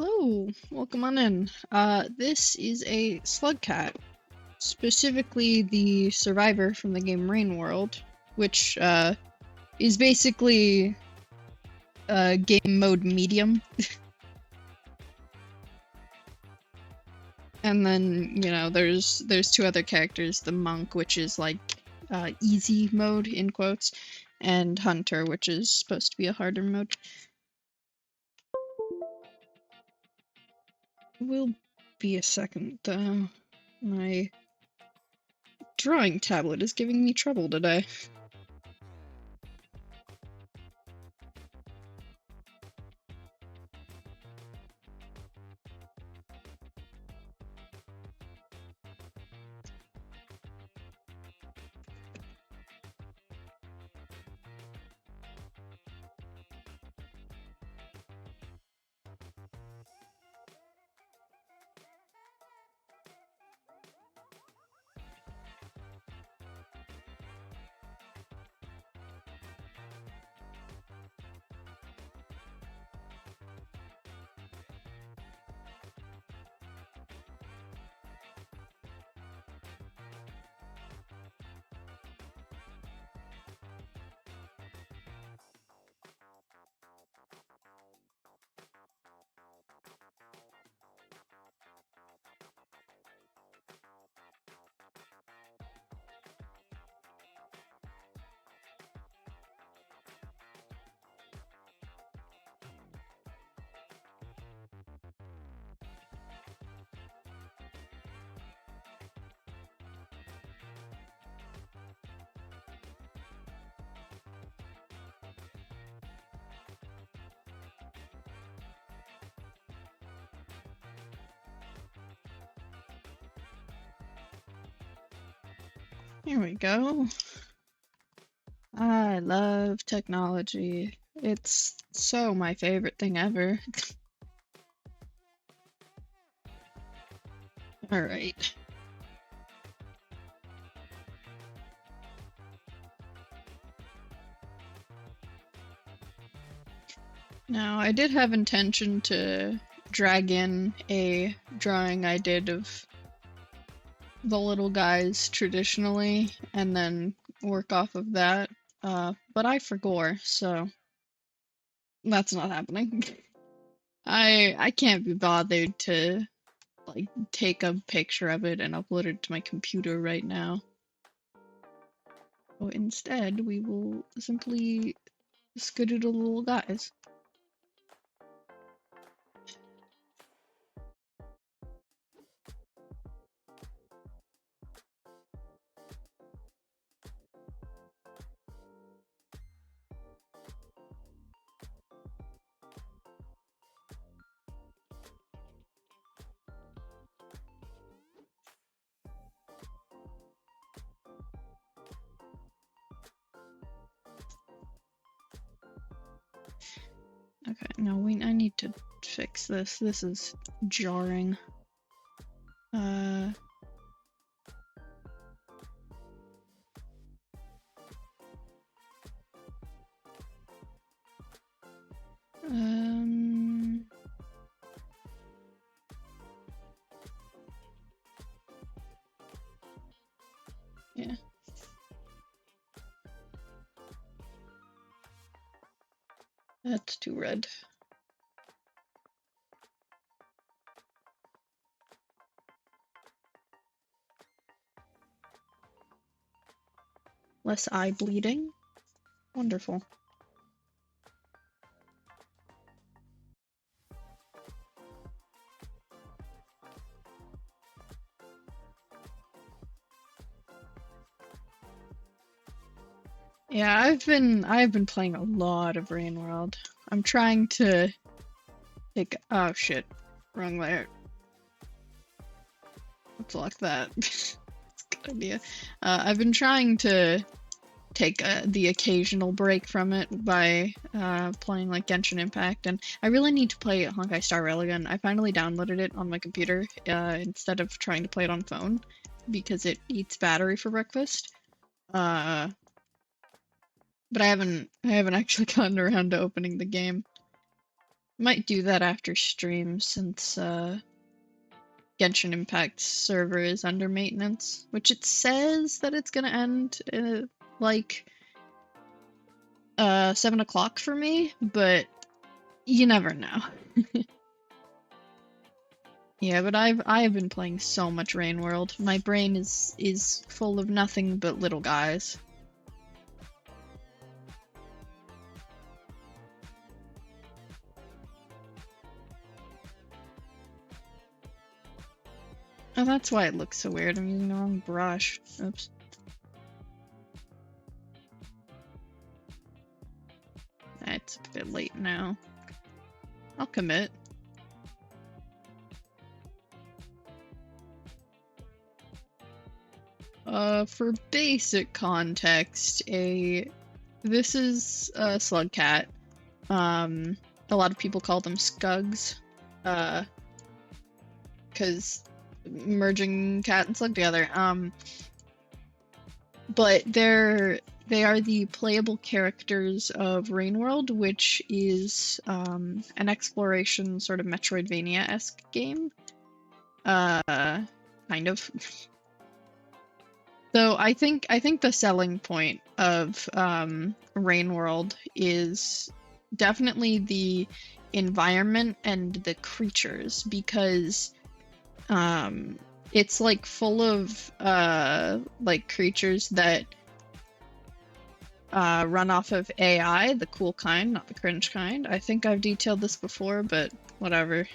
Hello, welcome on in. This is a Slugcat, specifically the survivor from the game Rain World, which is basically game mode medium. And then, there's two other characters, the monk, which is like easy mode in quotes, and hunter, which is supposed to be a harder mode. Will be a second though. My drawing tablet is giving me trouble today. Here we go. I love technology. It's so my favorite thing ever. Alright. Now, I did have intention to drag in a drawing I did of the little guys traditionally, and then work off of that, but I forgot, so that's not happening. I can't be bothered to like take a picture of it and upload it to my computer right now. So instead, we will simply skedaddle the little guys. Okay, now I need to fix this. This is jarring. Um, yeah. That's too red. Less eye bleeding. Wonderful. Yeah, I've been playing a lot of Rain World. I'm trying to take oh shit. Wrong layer. Let's lock that. That's a good idea. I've been trying to take the occasional break from it by playing like Genshin Impact, and I really need to play Honkai Star Rail again. I finally downloaded it on my computer instead of trying to play it on phone because it eats battery for breakfast. But I haven't actually gotten around to opening the game. Might do that after stream since Genshin Impact's server is under maintenance, which it says that it's gonna end like 7 o'clock for me, but you never know. Yeah, but I have been playing so much Rain World. My brain is full of nothing but little guys. Oh, that's why it looks so weird. I'm using the wrong brush. Oops. It's a bit late now. I'll commit. For basic context, this is a Slugcat. A lot of people call them scugs, because merging cat and slug together. But they are the playable characters of Rain World, which is an exploration sort of Metroidvania-esque game. Kind of. So I think the selling point of Rain World is definitely the environment and the creatures, because it's like full of like creatures that run off of AI, the cool kind, not the cringe kind. I think I've detailed this before, but whatever.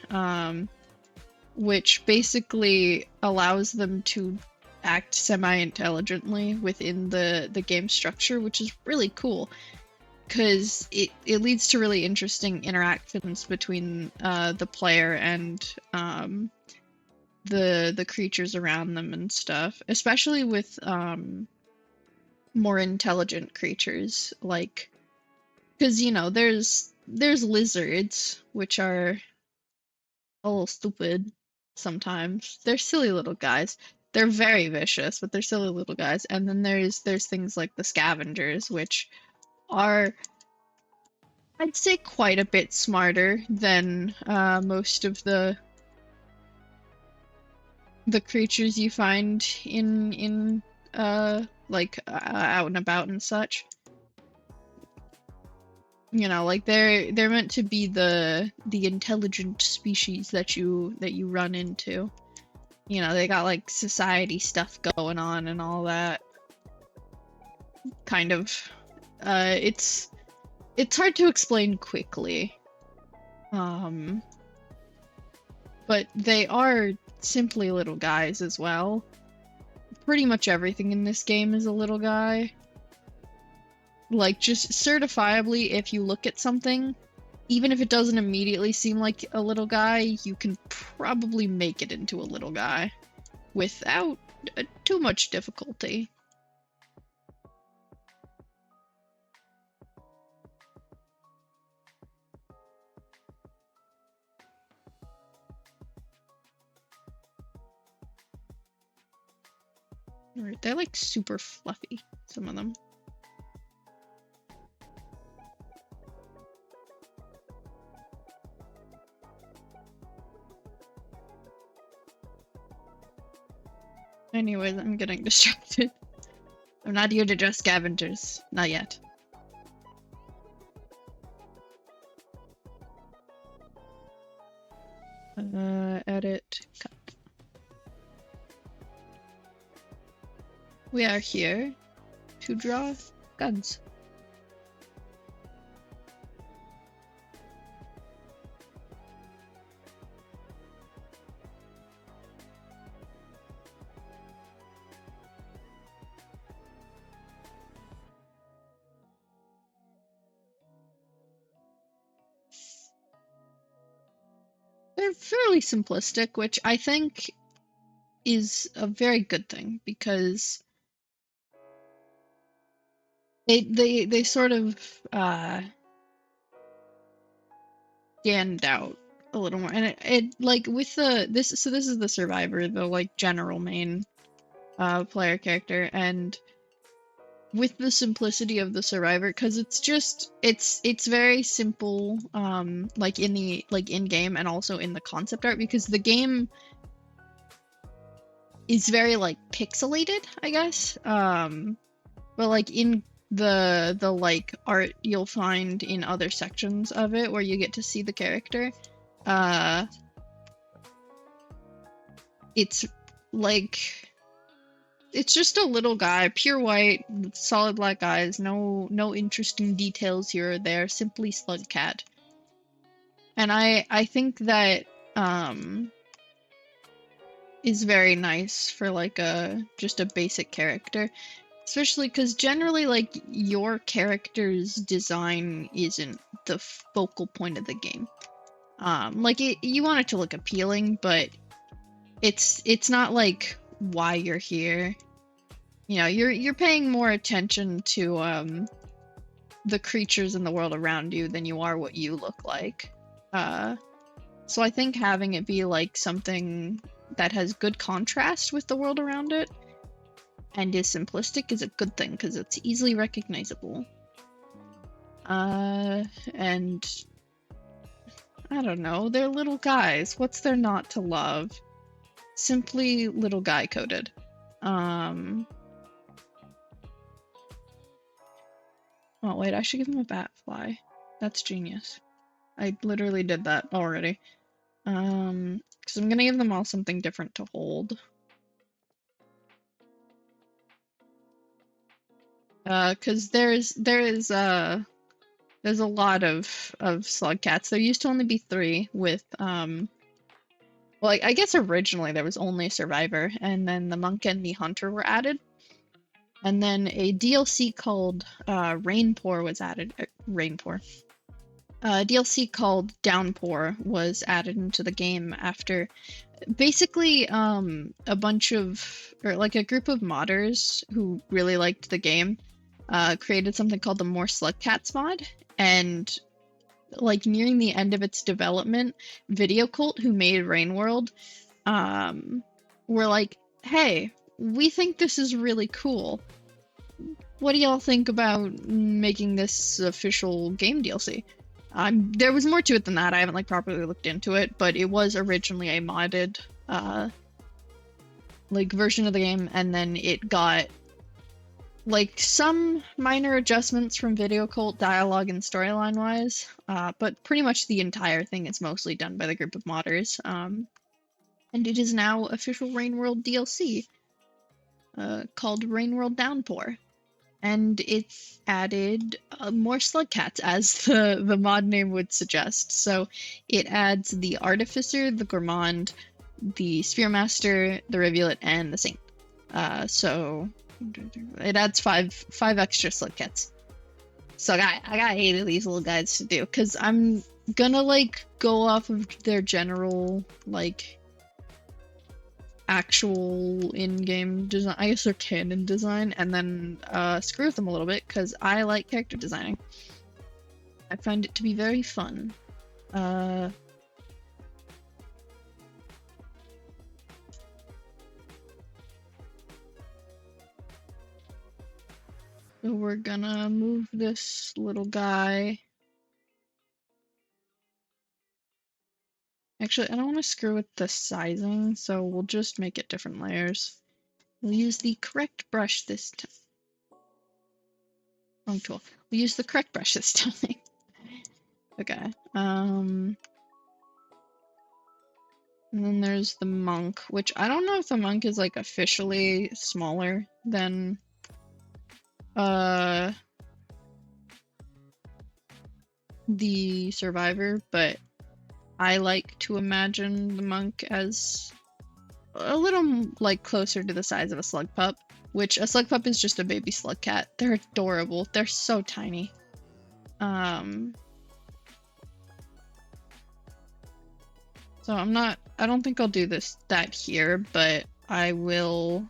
Which basically allows them to act semi-intelligently within the game structure, which is really cool, because it leads to really interesting interactions between the player and the creatures around them and stuff, especially with more intelligent creatures, like, because there's lizards, which are a little stupid sometimes. They're silly little guys. They're very vicious, but they're silly little guys. And then there's things like the scavengers, which are, I'd say, quite a bit smarter than most of the creatures you find in like out and about and such. Like they're meant to be the intelligent species that you run into. They got like society stuff going on and all that. Kind of. It's hard to explain quickly. But they are simply little guys as well. Pretty much everything in this game is a little guy. Like, just certifiably, if you look at something, even if it doesn't immediately seem like a little guy, you can probably make it into a little guy without too much difficulty. They're like super fluffy, some of them. Anyways, I'm getting distracted. I'm not here to dress scavengers. Not yet. Edit, cut. We are here to draw guns. They're fairly simplistic, which I think is a very good thing, because they sort of stand out a little more, and it like with this is the survivor, the like general main player character, and with the simplicity of the survivor, because it's very simple, like in game and also in the concept art, because the game is very like pixelated, I guess. But like in the like art you'll find in other sections of it where you get to see the character, uh it's like it's just a little guy, pure white, with solid black eyes, no interesting details here or there, simply Slugcat. And I think that is very nice for like a just a basic character. Especially because generally, like, your character's design isn't the focal point of the game. Like, you want it to look appealing, but it's not like why you're here. You know, you're paying more attention to the creatures in the world around you than you are what you look like. So I think having it be like something that has good contrast with the world around it and is simplistic is a good thing because it's easily recognizable. And I don't know, they're little guys. What's there not to love? Simply little guy coded. Oh wait, I should give him a bat fly. That's genius. I literally did that already. Because I'm gonna give them all something different to hold. Because there's a lot of Slugcats. There used to only be 3 with well, I guess originally there was only Survivor, and then the Monk and the Hunter were added. And then a DLC called Rainpour was added. Rainpour. A DLC called Downpour was added into the game after basically a bunch of, or like a group of modders who really liked the game created something called the More Slugcats mod, and like nearing the end of its development, Video Cult, who made Rain World, were like, hey, we think this is really cool. What do y'all think about making this official game DLC? There was more to it than that. I haven't like properly looked into it, but it was originally a modded like version of the game, and then it got like some minor adjustments from Video Cult dialogue and storyline wise, but pretty much the entire thing is mostly done by the group of modders. And it is now official Rain World DLC called Rain World Downpour. And it's added more Slugcats, as the mod name would suggest. So it adds the Artificer, the Gourmand, the Spearmaster, the Rivulet, and the Saint. So it adds five extra Slugcats. So I got 8 of these little guys to do, because I'm gonna like go off of their general like actual in-game design, I guess, their canon design, and then screw with them a little bit because I like character designing. I find it to be very fun. So we're gonna move this little guy. Actually, I don't want to screw with the sizing, so we'll just make it different layers. We'll use the correct brush this time. Wrong tool. We'll use the correct brush this time. Okay. And then there's the monk, which I don't know if the monk is like officially smaller than the survivor, but I like to imagine the monk as a little like closer to the size of a slug pup, which a slug pup is just a baby slug cat. They're adorable. They're so tiny. So I don't think I'll do that here, but I will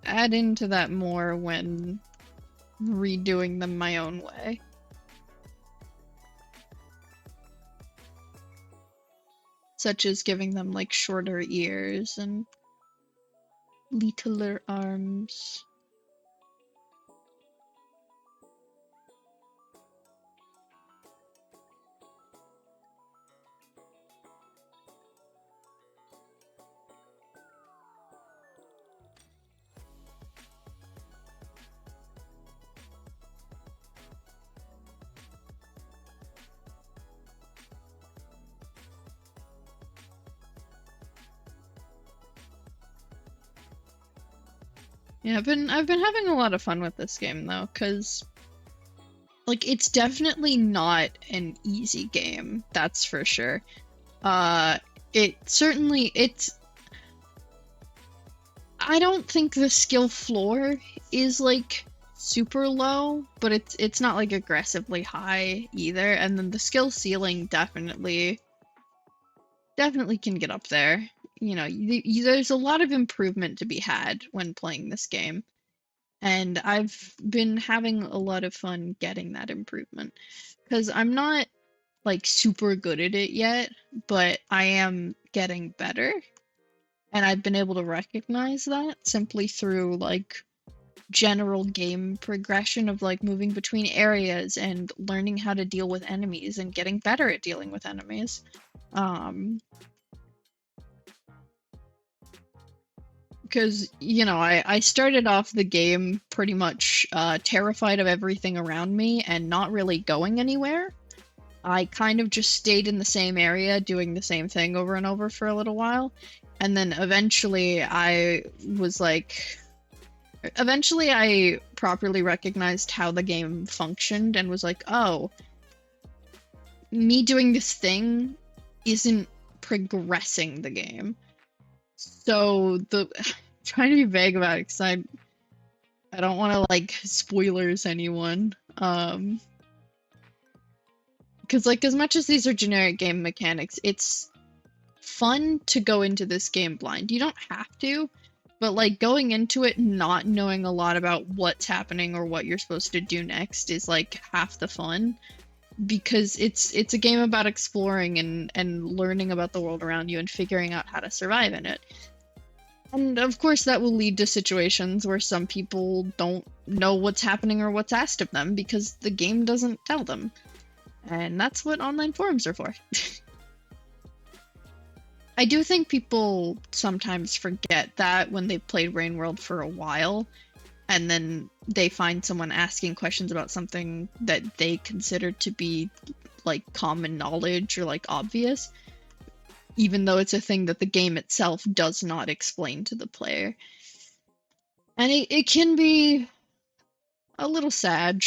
add into that more when redoing them my own way. such as giving them like shorter ears and littler arms. Yeah, I've been having a lot of fun with this game though, because like it's definitely not an easy game, that's for sure. It's I don't think the skill floor is like super low, but it's not like aggressively high either. And then the skill ceiling definitely can get up there. You know, there's a lot of improvement to be had when playing this game. And I've been having a lot of fun getting that improvement. Because I'm not like super good at it yet, but I am getting better. And I've been able to recognize that simply through like general game progression of like moving between areas and learning how to deal with enemies and getting better at dealing with enemies. Because, you know, I started off the game pretty much terrified of everything around me and not really going anywhere. I kind of just stayed in the same area doing the same thing over and over for a little while. And then eventually I properly recognized how the game functioned and was like, oh, me doing this thing isn't progressing the game. So trying to be vague about it because I don't want to like spoilers anyone. Because like as much as these are generic game mechanics, it's fun to go into this game blind. You don't have to, but like going into it not knowing a lot about what's happening or what you're supposed to do next is like half the fun. Because it's a game about exploring and learning about the world around you and figuring out how to survive in it. And of course that will lead to situations where some people don't know what's happening or what's asked of them because the game doesn't tell them. And that's what online forums are for. I do think people sometimes forget that when they've played Rain World for a while, and then they find someone asking questions about something that they consider to be like common knowledge or like obvious, even though it's a thing that the game itself does not explain to the player. And it can be a little sad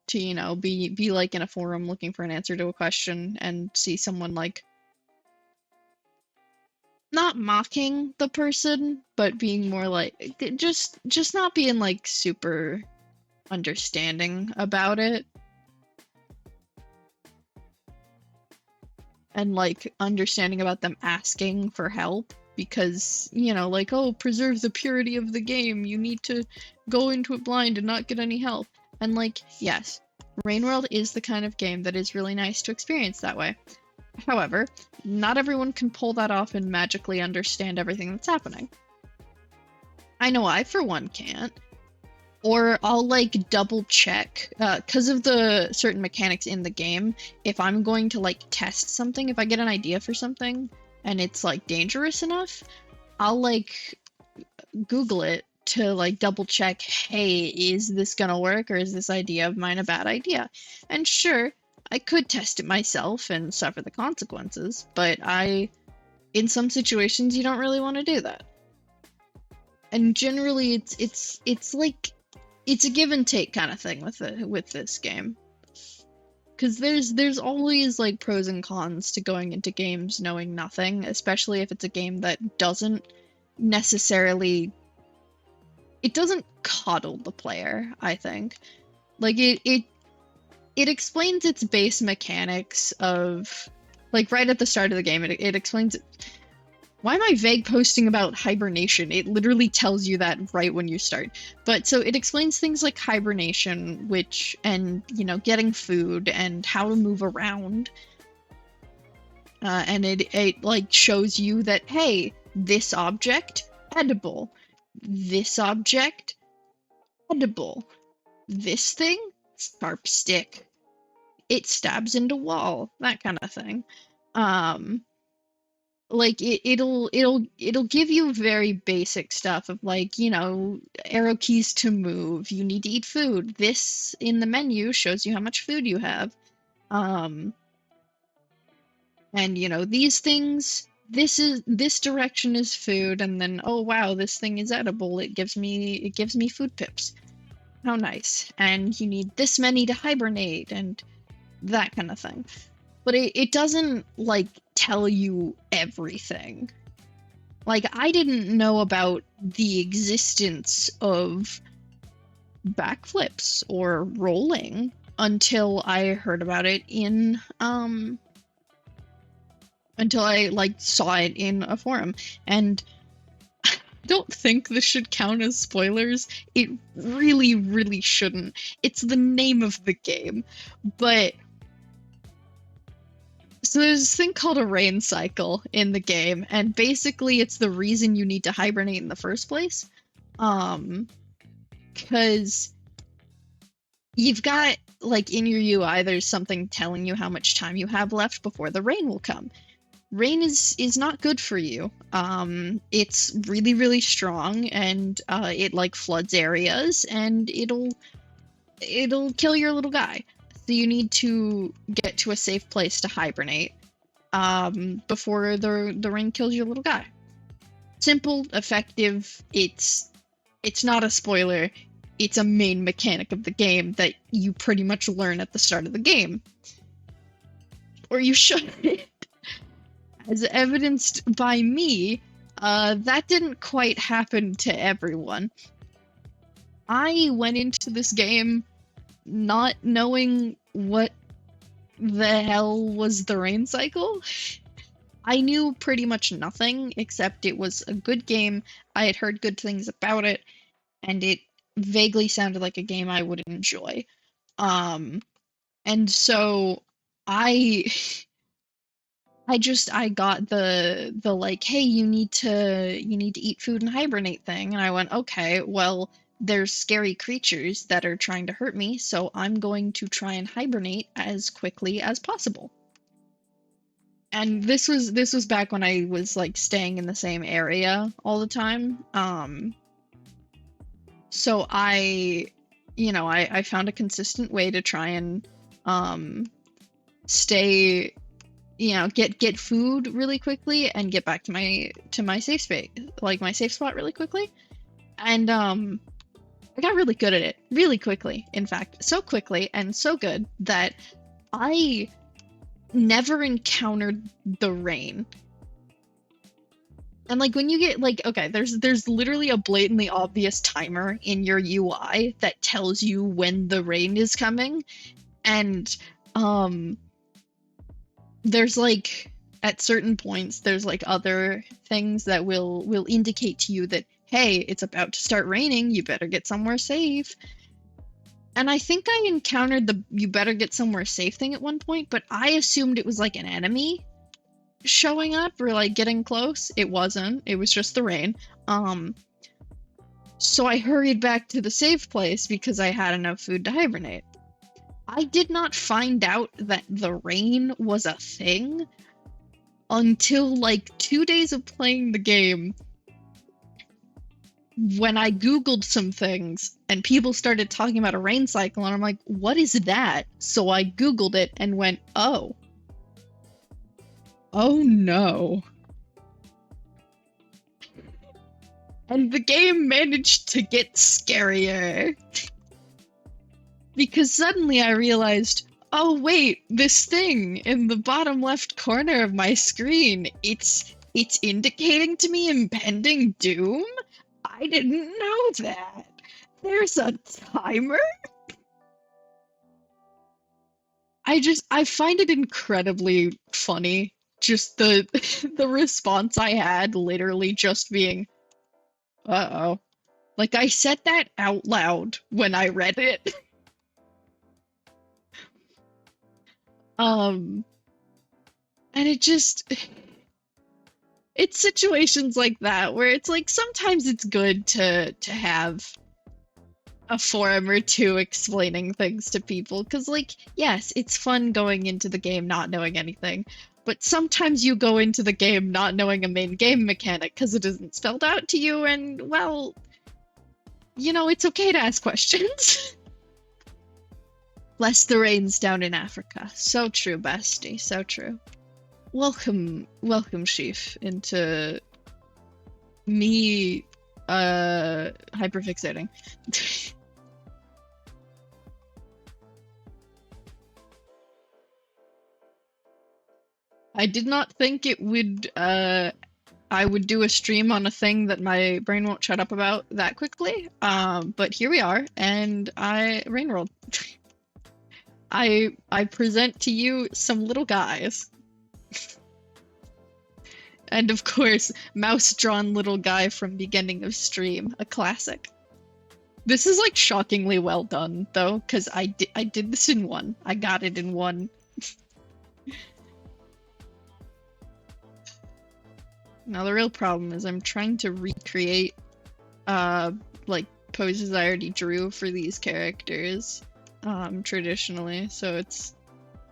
to, you know, be like in a forum looking for an answer to a question and see someone like not mocking the person, but being more like just not being like super understanding about it. And like understanding about them asking for help because, you know, like, oh, preserve the purity of the game. You need to go into it blind and not get any help. And like, yes, Rain World is the kind of game that is really nice to experience that way. However, not everyone can pull that off and magically understand everything that's happening. I know I, for one, can't. Or I'll, like, double check, because of the certain mechanics in the game, if I'm going to, like, test something, if I get an idea for something, and it's, like, dangerous enough, I'll, like, Google it to, like, double check, hey, is this gonna work, or is this idea of mine a bad idea? And sure, I could test it myself and suffer the consequences, but in some situations, you don't really want to do that. And generally, it's like, it's a give and take kind of thing with this game. Because there's always, like, pros and cons to going into games knowing nothing, especially if it's a game that doesn't necessarily... It doesn't coddle the player, I think. Like, it explains its base mechanics of, like, right at the start of the game, it explains it. Why am I vague posting about hibernation? It literally tells you that right when you start. But so it explains things like hibernation, and, you know, getting food and how to move around. and it like shows you that, hey, this object edible, this object edible, this thing sharp stick, it stabs into wall, that kind of thing. um like it'll give you very basic stuff of, like, arrow keys to move, you need to eat food, this in the menu shows you how much food you have. um and these things, this direction is food, and then, oh wow, this thing is edible, it gives me food pips, how nice, and you need this many to hibernate, and that kind of thing. But it doesn't, like, tell you everything. Like, I didn't know about the existence of backflips or rolling until I heard about it until I, like, saw it in a forum. And I don't think this should count as spoilers. It really, really shouldn't. It's the name of the game. But so there's this thing called a rain cycle in the game, and basically it's the reason you need to hibernate in the first place. Because you've got, like, in your UI, there's something telling you how much time you have left before the rain will come. Rain is not good for you. It's really, really strong, and it, like, floods areas, and it'll kill your little guy. So you need to get to a safe place to hibernate before the rain kills your little guy. Simple, effective. It's not a spoiler. It's a main mechanic of the game that you pretty much learn at the start of the game. Or you should. As evidenced by me, that didn't quite happen to everyone. I went into this game not knowing what the hell was the rain cycle. I knew pretty much nothing, except it was a good game, I had heard good things about it, and it vaguely sounded like a game I would enjoy. And so I I got the like, hey, you need to eat food and hibernate thing, and I went, okay, well, there's scary creatures that are trying to hurt me, so I'm going to try and hibernate as quickly as possible. And this was back when I was, like, staying in the same area all the time. So I found a consistent way to try and stay, get food really quickly and get back to my safe space, like my safe spot, really quickly. And I got really good at it really quickly. In fact, so quickly and so good that I never encountered the rain. And, like, when you get, like, okay, there's literally a blatantly obvious timer in your UI that tells you when the rain is coming, and there's, like, at certain points there's, like, other things that will indicate to you that, hey, it's about to start raining, you better get somewhere safe. And I think I encountered the you better get somewhere safe thing at one point, but I assumed it was, like, an enemy showing up or, like, getting close. It wasn't. It was just the rain. So I hurried back to the safe place because I had enough food to hibernate. I did not find out that the rain was a thing until, like, 2 days of playing the game, when I googled some things and people started talking about a rain cycle, and I'm like, what is that? So I googled it and went, oh no. And the game managed to get scarier. Because suddenly I realized, oh wait, this thing in the bottom left corner of my screen, it's indicating to me impending doom? I didn't know that. There's a timer? I find it incredibly funny. Just the the response I had literally just being, uh-oh. Like, I said that out loud when I read it. And it's situations like that where it's like sometimes it's good to have a forum or two explaining things to people because like yes, it's fun going into the game not knowing anything, but sometimes you go into the game not knowing a main game mechanic because it isn't spelled out to you, and well, you know, it's okay to ask questions. Less the rains down in Africa. So true, bestie, so true. Welcome, Sheaf, into me hyperfixating. I did not think it would I would do a stream on a thing that my brain won't shut up about that quickly. But here we are, and I rain rolled. I present to you some little guys. And of course, mouse-drawn little guy from beginning of stream, a classic. This is like shockingly well done though, because I did this in one. I got it in one. Now the real problem is I'm trying to recreate like poses I already drew for these characters traditionally, so it's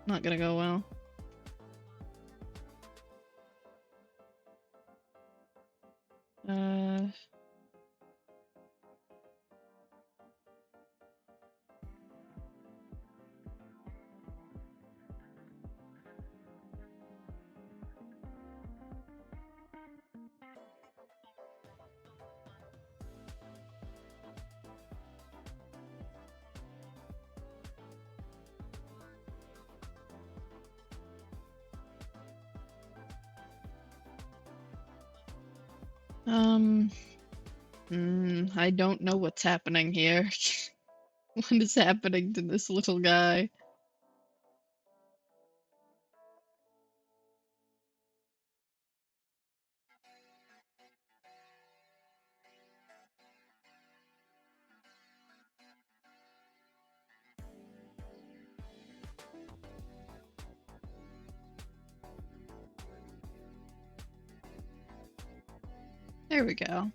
not gonna go well. I don't know what's happening here. What is happening to this little guy? There we go.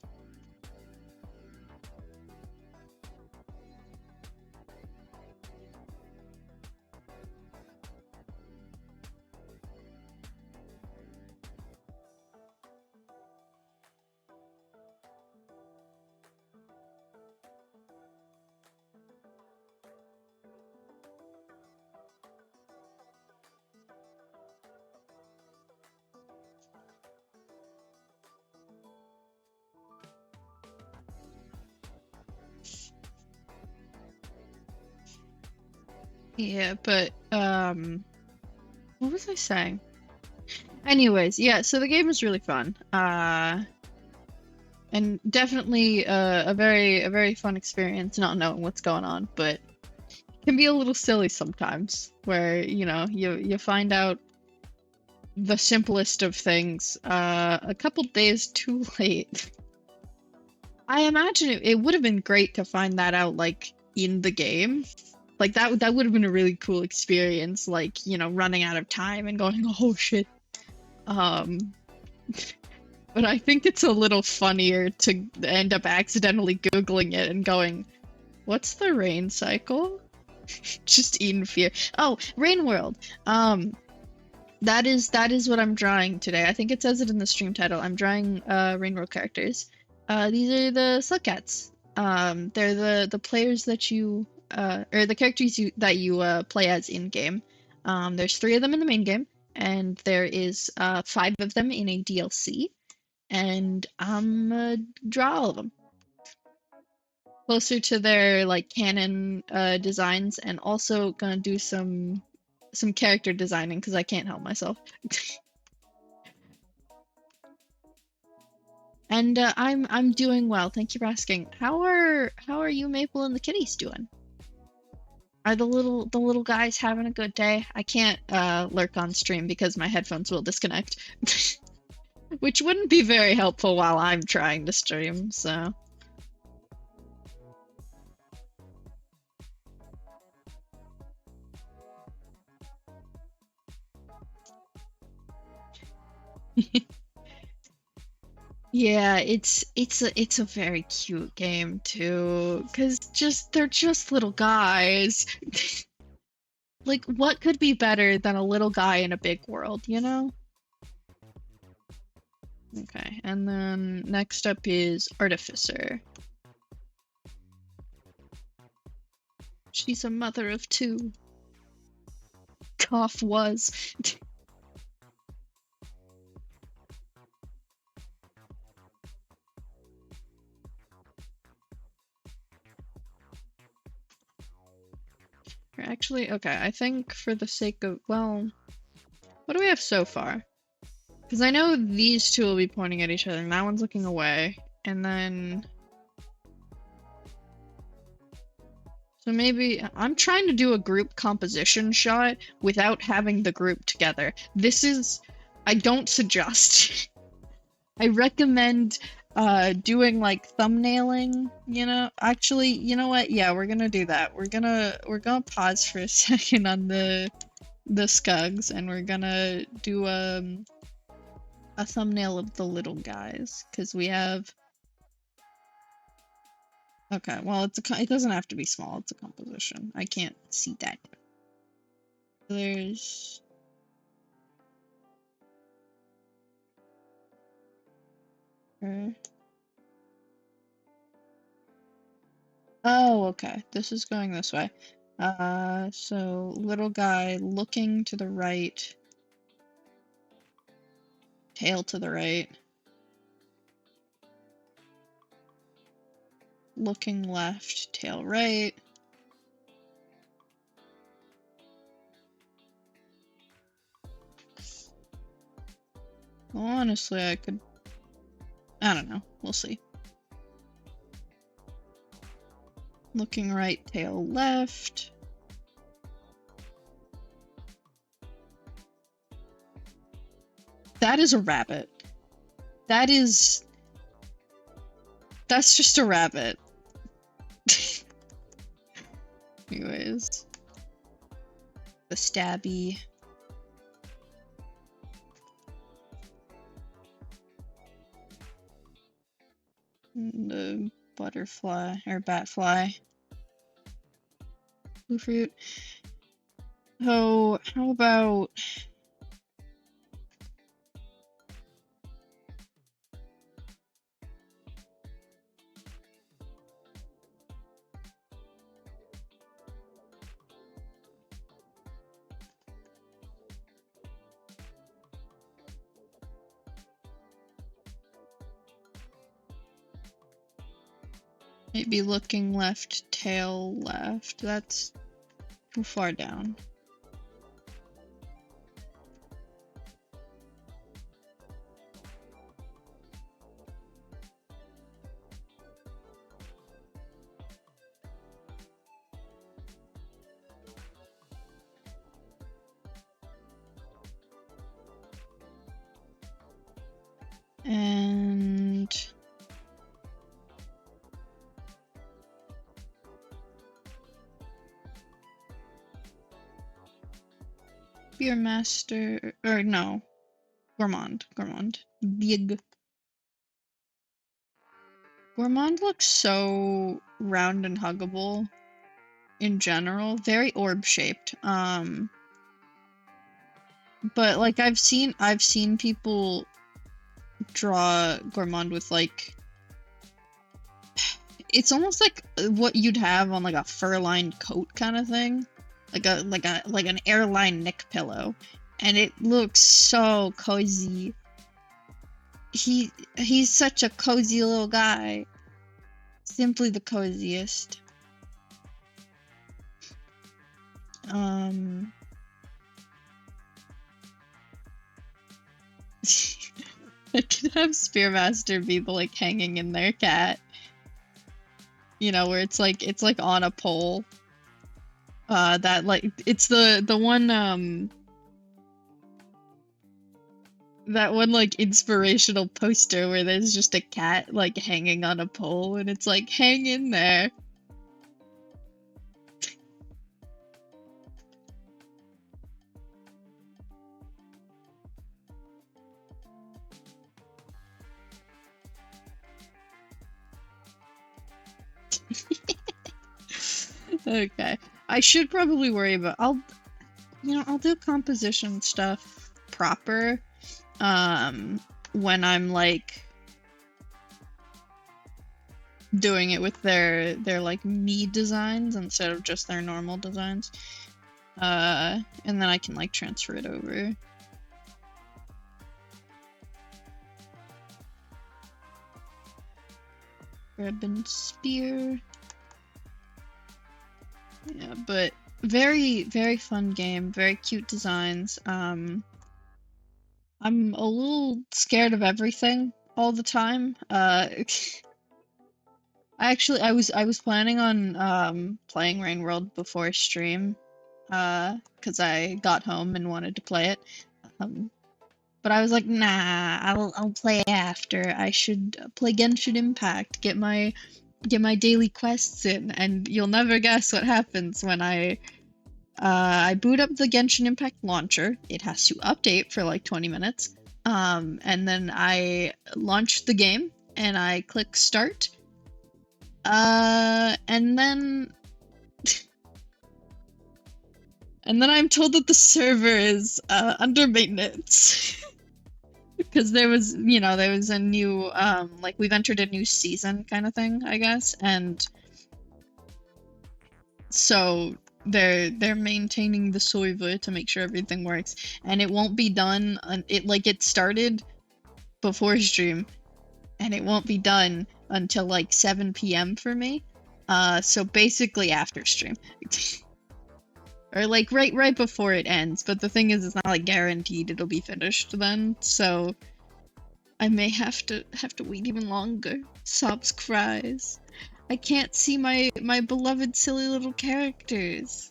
Yeah, but what was I saying? Anyways, yeah, so the game is really fun. And definitely a very fun experience not knowing what's going on, but it can be a little silly sometimes where, you know, you find out the simplest of things a couple days too late. I imagine it would have been great to find that out like in the game. Like that would have been a really cool experience, like, you know, running out of time and going, "Oh shit." Um but I think it's a little funnier to end up accidentally Googling it and going, "What's the rain cycle?" Just in fear. Oh, Rain World. That is what I'm drawing today. I think it says it in the stream title. I'm drawing Rain World characters. These are the Slugcats. They're the players that you or the characters that you play as in game. There's 3 of them in the main game, and there is 5 of them in a DLC. And I'm draw all of them closer to their like canon designs, and also gonna do some character designing because I can't help myself. And I'm doing well. Thank you for asking. How are you, Maple, and the kitties doing? Are the little guys having a good day? I can't lurk on stream because my headphones will disconnect, which wouldn't be very helpful while I'm trying to stream. So Yeah, it's a very cute game too, 'cause they're just little guys. Like, what could be better than a little guy in a big world, you know? Okay, and then next up is Artificer. She's a mother of two. Cough was. Actually, okay, I think for the sake of, well, what do we have so far? Because I know these two will be pointing at each other, and that one's looking away, and then... So maybe I'm trying to do a group composition shot without having the group together. This is, I don't suggest. I recommend doing like thumbnailing, you know? Actually, you know what? Yeah, we're gonna do that. We're gonna pause for a second on the scugs, and we're gonna do a thumbnail of the little guys, because we have... Okay, well, it doesn't have to be small, it's a composition. I can't see that. There's... Oh, okay. This is going this way. So little guy looking to the right, tail to the right, looking left, tail right. Well, honestly, I don't know. We'll see. Looking right, tail left. That is a rabbit. That's just a rabbit. Anyways. The stabby. The butterfly, or batfly. Blue fruit. Oh, how about... Maybe looking left, tail left. That's too far down. And... Spearmaster, or no, Gourmand. Big. Gourmand looks so round and huggable in general, very orb-shaped. But like I've seen people draw Gourmand with like, it's almost like what you'd have on like a fur-lined coat kind of thing. Like an airline neck pillow, and it looks so cozy. He's such a cozy little guy. Simply the coziest. I could have Spearmaster be the like hanging in their cat. You know, where it's like on a pole. That like it's the one that one like inspirational poster where there's just a cat like hanging on a pole, and it's like, hang in there. Okay. I should probably worry about I'll do composition stuff proper when I'm like doing it with their like me designs instead of just their normal designs. And then I can like transfer it over. Ribbon spear. Yeah, but very, very fun game, very cute designs. I'm a little scared of everything all the time. I was planning on playing Rain World before stream, because I got home and wanted to play it. But I was like, nah, I'll play after. I should play Genshin Impact, get my daily quests in, and you'll never guess what happens when I boot up the Genshin Impact launcher. It has to update for like 20 minutes. And then I launch the game and I click start. And then I'm told that the server is under maintenance. Because there was a new, like, we've entered a new season kind of thing, I guess, and so they're maintaining the server to make sure everything works, and it won't be done, it started before stream, and it won't be done until, like, 7 p.m. for me, so basically after stream. Or, like, right before it ends, but the thing is, it's not, like, guaranteed it'll be finished then, so I may have to wait even longer. Sobs cries. I can't see my beloved silly little characters.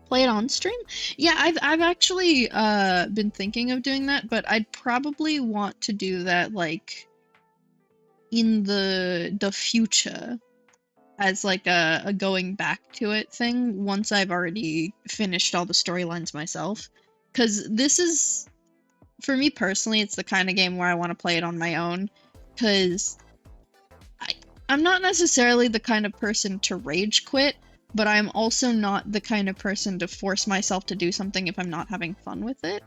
Play it on stream? Yeah, I've actually been thinking of doing that, but I'd probably want to do that, like, in the future, as like a going back to it thing once I've already finished all the storylines myself. Because this is, for me personally, it's the kind of game where I want to play it on my own. Because I'm not necessarily the kind of person to rage quit, but I'm also not the kind of person to force myself to do something if I'm not having fun with it.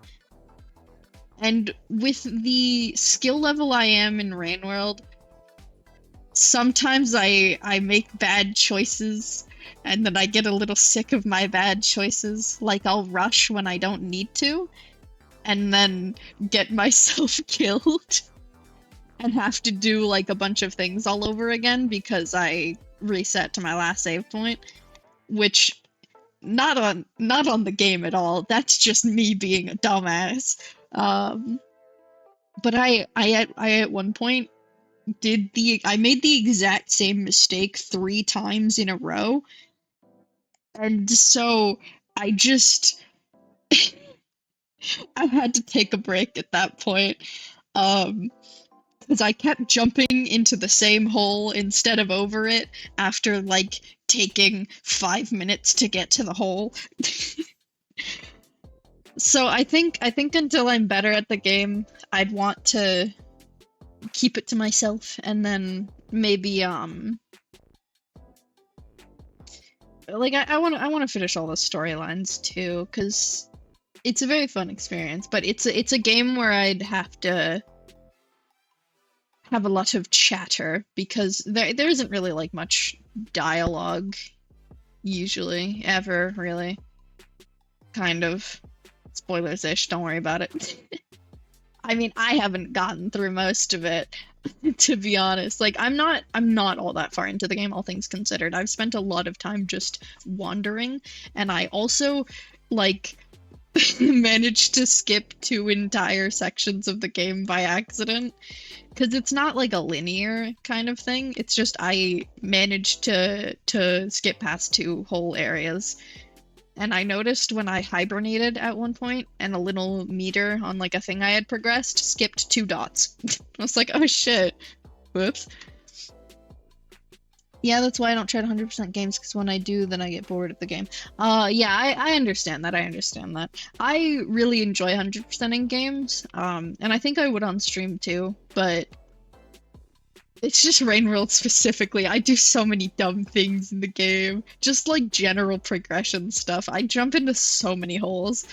And with the skill level I am in Rain World, sometimes I make bad choices, and then I get a little sick of my bad choices. Like, I'll rush when I don't need to, and then get myself killed, and have to do, like, a bunch of things all over again because I reset to my last save point, which, not on the game at all. That's just me being a dumbass. But I at one point I made the exact same mistake 3 times in a row, and so I just I had to take a break at that point, because I kept jumping into the same hole instead of over it after, like, taking 5 minutes to get to the hole. So I think until I'm better at the game, I'd want to keep it to myself, and then maybe like, I want to finish all the storylines too, because it's a very fun experience, but it's a game where I'd have to have a lot of chatter, because there isn't really, like, much dialogue usually, ever, really. Kind of. Spoilers-ish, don't worry about it. I mean, I haven't gotten through most of it, to be honest. Like, I'm not all that far into the game, all things considered. I've spent a lot of time just wandering, and I also, like, managed to skip 2 entire sections of the game by accident, because it's not like a linear kind of thing. It's just I managed to skip past 2 whole areas. And I noticed when I hibernated at one point, and a little meter on, like, a thing I had progressed skipped 2 dots. I was like, oh shit. Whoops. Yeah, that's why I don't try to 100% games, because when I do, then I get bored of the game. Yeah, I understand that, I really enjoy 100%ing games, and I think I would on stream too, but It's just Rain World specifically. I do so many dumb things in the game. Just like general progression stuff. I jump into so many holes.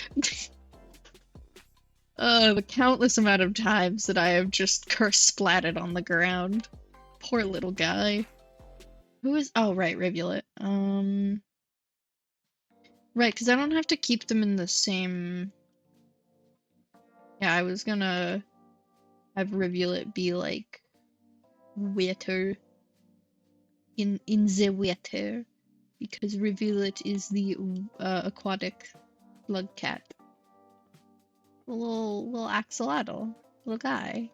The countless amount of times that I have just curse splatted on the ground. Poor little guy. Who is— oh, right, Rivulet. Right, because I don't have to keep them in the same— yeah, I was gonna have Rivulet be like water in the water, because Rivulet is the aquatic Slugcat. Little axolotl, little guy.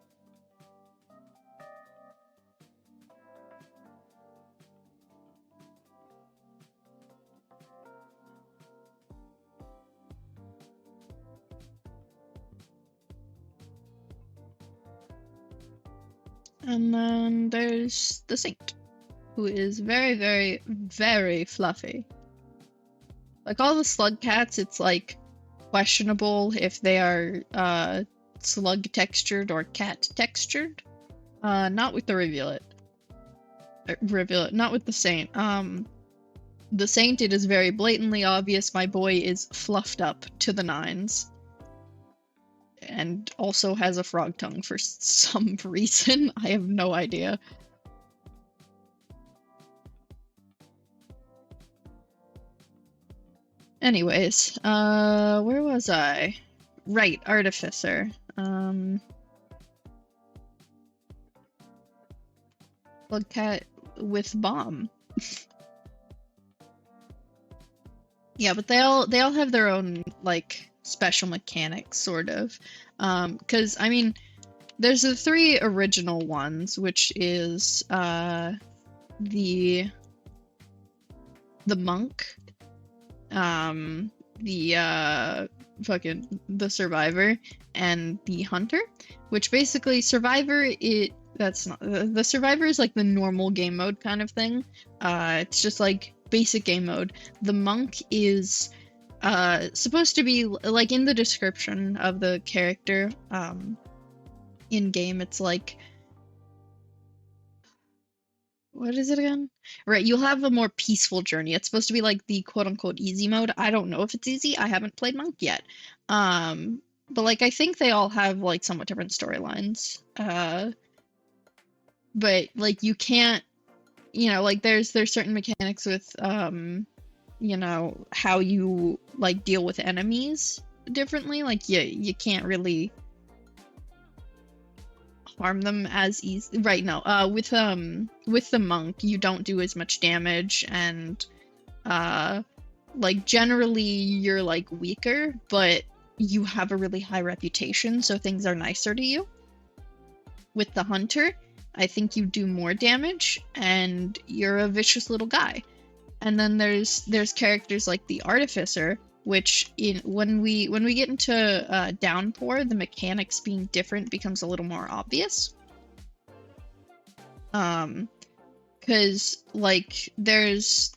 And then there's the Saint, who is very, very, very fluffy. Like all the Slugcats, it's like questionable if they are slug textured or cat textured. Not with the Rivulet. Rivulet, not with the Saint. The Saint, it is very blatantly obvious my boy is fluffed up to the nines. And also has a frog tongue for some reason. I have no idea. Anyways, where was I? Right, Artificer. Slugcat with bomb. Yeah, but they all have their own like special mechanics, sort of. Because I mean, there's the three original ones, which is the monk, the survivor, and the hunter. Which basically, survivor, that's not the survivor is like the normal game mode kind of thing. It's just like basic game mode. The monk is supposed to be like in the description of the character in game, it's like, what is it again? Right, you'll have a more peaceful journey. It's supposed to be like the quote-unquote easy mode. I don't know if it's easy. I haven't played monk yet. But like I think they all have like somewhat different storylines. But like you can't, like there's certain mechanics with how you like deal with enemies differently. Like you can't really harm them as easy. Right, no. With the monk, you don't do as much damage, and like generally you're like weaker, but you have a really high reputation, so things are nicer to you. With the hunter, I think you do more damage, and you're a vicious little guy. And then there's characters like the artificer, which when we get into Downpour, the mechanics being different becomes a little more obvious. Because like there's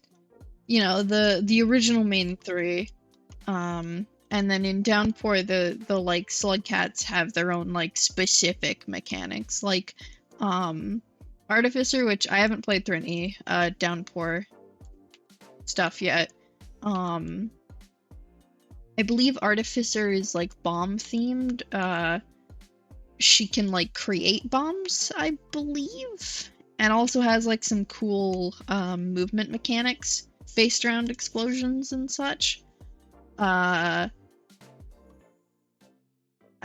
the original main three, and then in Downpour the like Slugcats have their own like specific mechanics, like Artificer, which I haven't played through any Downpour stuff yet. I believe Artificer is like bomb themed. She can like create bombs, I believe, and also has like some cool movement mechanics based around explosions and such. I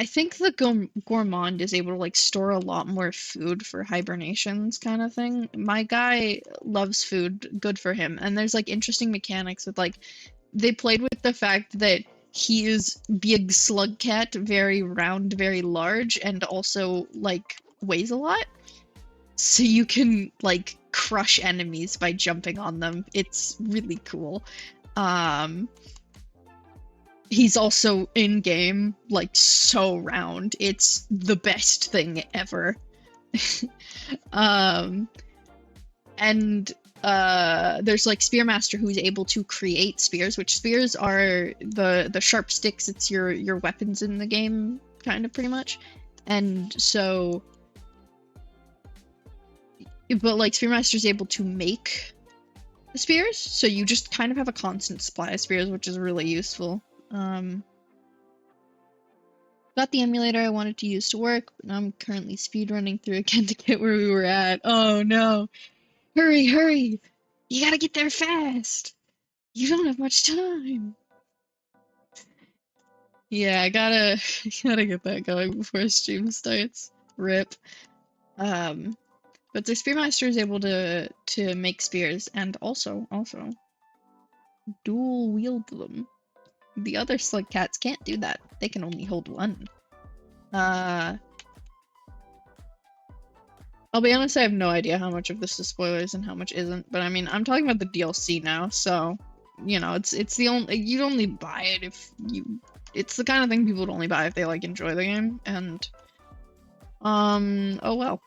think the Gourmand is able to like store a lot more food for hibernations kind of thing. My guy loves food, good for him. And there's like interesting mechanics with like, they played with the fact that he is big Slugcat, very round, very large, and also like weighs a lot. So you can like crush enemies by jumping on them. It's really cool. He's also in game like so round. It's the best thing ever. And there's like Spearmaster, who's able to create spears, which spears are the sharp sticks. It's your weapons in the game, kind of pretty much. And so but like Spearmaster's able to make spears, so you just kind of have a constant supply of spears, which is really useful. Got the emulator I wanted to use to work, but now I'm currently speedrunning through again to get where we were at. Oh no. Hurry, hurry! You gotta get there fast! You don't have much time! Yeah, I gotta get that going before stream starts. RIP. But the Spearmaster is able to make spears and also dual wield them. The other Slugcats can't do that. They can only hold one. I'll be honest, I have no idea how much of this is spoilers and how much isn't, but I mean, I'm talking about the DLC now, so, you know, it's the only, you'd only buy it if you, it's the kind of thing people would only buy if they, like, enjoy the game, and, oh well.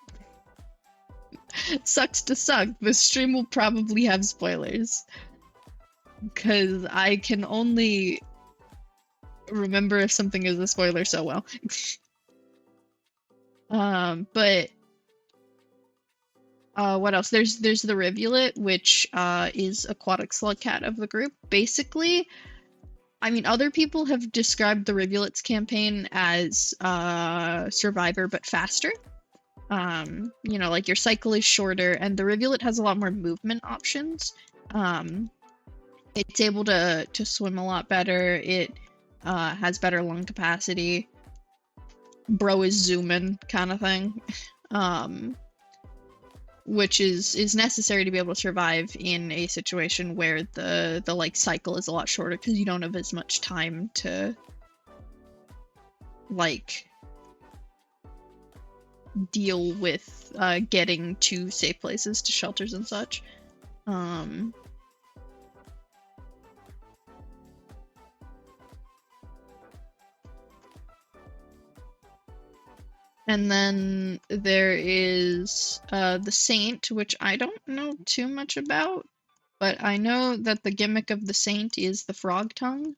Sucks to suck, this stream will probably have spoilers. Because I can only remember if something is a spoiler so well. But what else? There's the Rivulet, which is aquatic slugcat of the group. Basically, I mean, other people have described the Rivulet's campaign as Survivor but faster. You know, like your cycle is shorter, and the Rivulet has a lot more movement options. It's able to swim a lot better. It has better lung capacity. Bro is zooming kind of thing. Which is necessary to be able to survive in a situation where the like cycle is a lot shorter because you don't have as much time to like deal with getting to safe places, to shelters and such. And then there is the Saint, which I don't know too much about, but I know that the gimmick of the Saint is the frog tongue,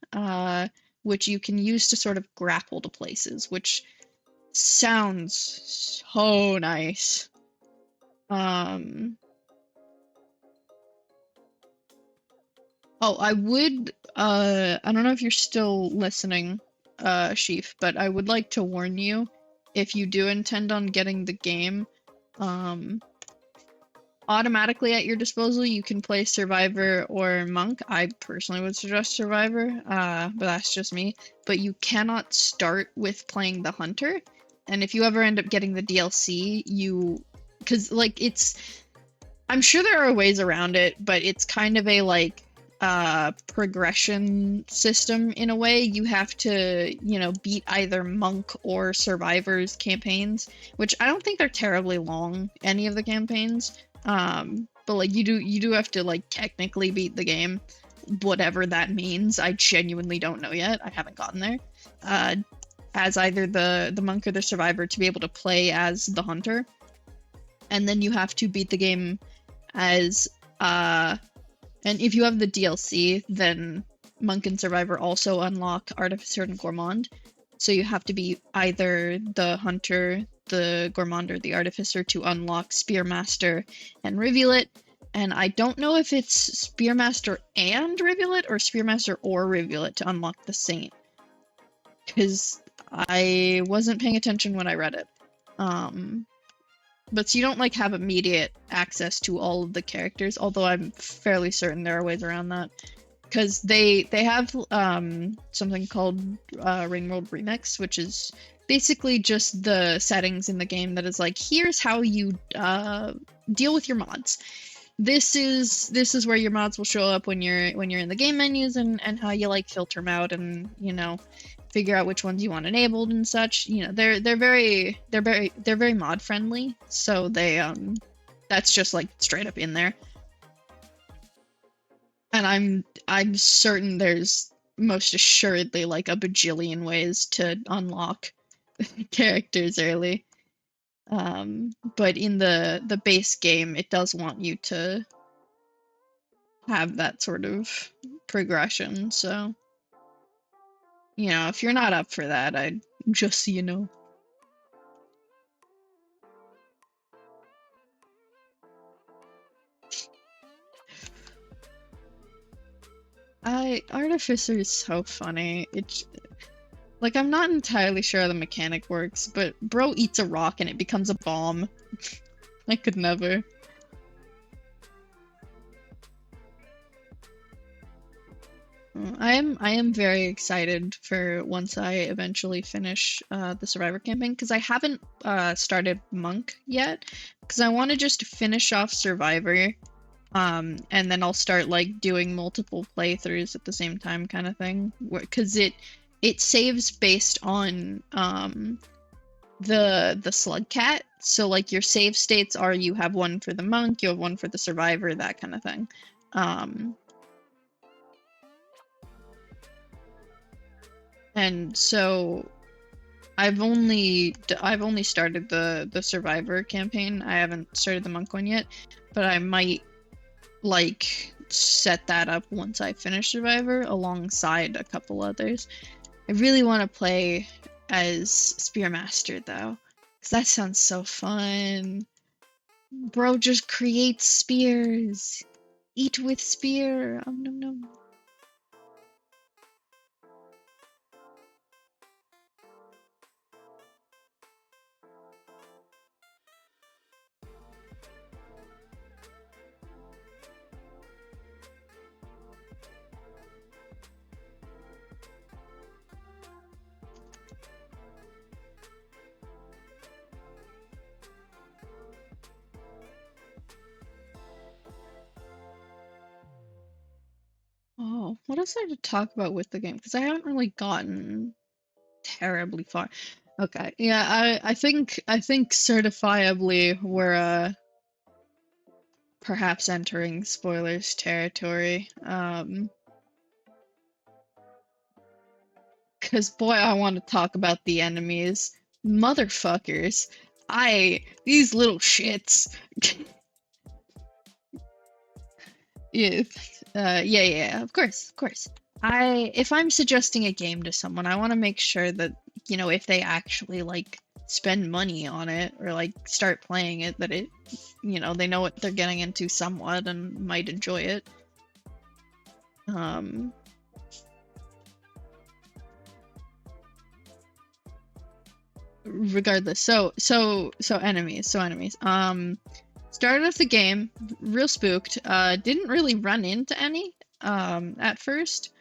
which you can use to sort of grapple to places, which sounds so nice. Oh, I would, I don't know if you're still listening, Sheaf, but I would like to warn you, if you do intend on getting the game, automatically at your disposal, you can play Survivor or Monk. I personally would suggest Survivor, but that's just me. But you cannot start with playing the Hunter, and if you ever end up getting the DLC, because, like, I'm sure there are ways around it, but it's kind of a, like, progression system in a way. You have to, you know, beat either Monk or Survivor's campaigns, which I don't think they're terribly long, any of the campaigns. But like you do have to like technically beat the game, whatever that means. I genuinely don't know yet. I haven't gotten there. As either the Monk or the Survivor to be able to play as the Hunter. And then you have to beat the game as and if you have the DLC, then Monk and Survivor also unlock Artificer and Gourmand. So you have to be either the Hunter, the Gourmand, or the Artificer to unlock Spearmaster and Rivulet. And I don't know if it's Spearmaster and Rivulet or Spearmaster or Rivulet to unlock the Saint. Because I wasn't paying attention when I read it. But so you don't like have immediate access to all of the characters, although I'm fairly certain there are ways around that. Because they have something called Ringworld Remix, which is basically just the settings in the game that is like, here's how you deal with your mods. This is where your mods will show up when you're in the game menus, and how you like filter them out, and you know, figure out which ones you want enabled and such. You know, they're very mod friendly, so they that's just like straight up in there. And I'm certain there's most assuredly like a bajillion ways to unlock characters early. But in the base game, it does want you to have that sort of progression, so you know, if you're not up for that, I'd just so you know. Artificer is so funny. It's like I'm not entirely sure how the mechanic works, but bro eats a rock and it becomes a bomb. I could never. I am very excited for once I eventually finish the Survivor campaign, because I haven't started Monk yet, because I want to just finish off Survivor, and then I'll start like doing multiple playthroughs at the same time, kind of thing, because it saves based on the Slugcat, so like your save states are you have one for the Monk, you have one for the Survivor, that kind of thing. And so I've only started the Survivor campaign. I haven't started the Monk one yet, but I might like set that up once I finish Survivor alongside a couple others. I really want to play as Spearmaster though, because that sounds so fun. Bro just creates spears. Eat with spear. Nom nom. Oh, what else I have to talk about with the game? Because I haven't really gotten terribly far. Okay, yeah, I think certifiably we're perhaps entering spoilers territory. Cause boy, I want to talk about the enemies. Motherfuckers. These little shits. Yeah, yeah, of course, of course. If I'm suggesting a game to someone, I want to make sure that, you know, if they actually like spend money on it or like start playing it, that it, you know, they know what they're getting into somewhat and might enjoy it. Regardless, so enemies, started off the game real spooked, didn't really run into any at first,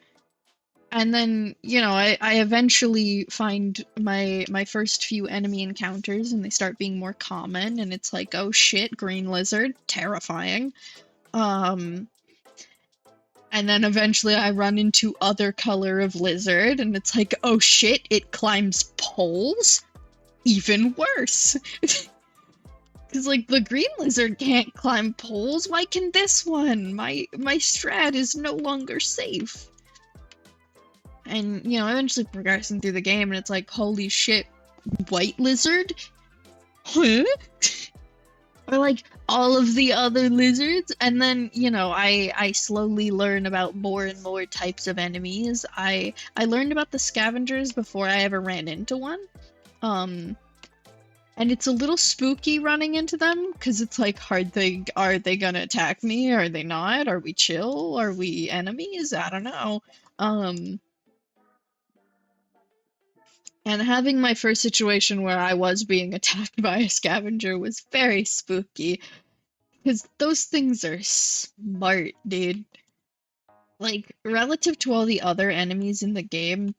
and then, you know, I eventually find my first few enemy encounters and they start being more common, and it's like, oh shit, green lizard, terrifying. And then eventually I run into other color of lizard and it's like, oh shit, it climbs poles, even worse. Because, like, the green lizard can't climb poles, why can this one? My strat is no longer safe. And, you know, eventually progressing through the game, and it's like, holy shit, white lizard? Huh? Or, like, all of the other lizards? And then, you know, I slowly learn about more and more types of enemies. I learned about the scavengers before I ever ran into one. And it's a little spooky running into them, because it's like, are they gonna attack me? Are they not? Are we chill? Are we enemies? I don't know. And having my first situation where I was being attacked by a scavenger was very spooky, because those things are smart, dude. Like, relative to all the other enemies in the game,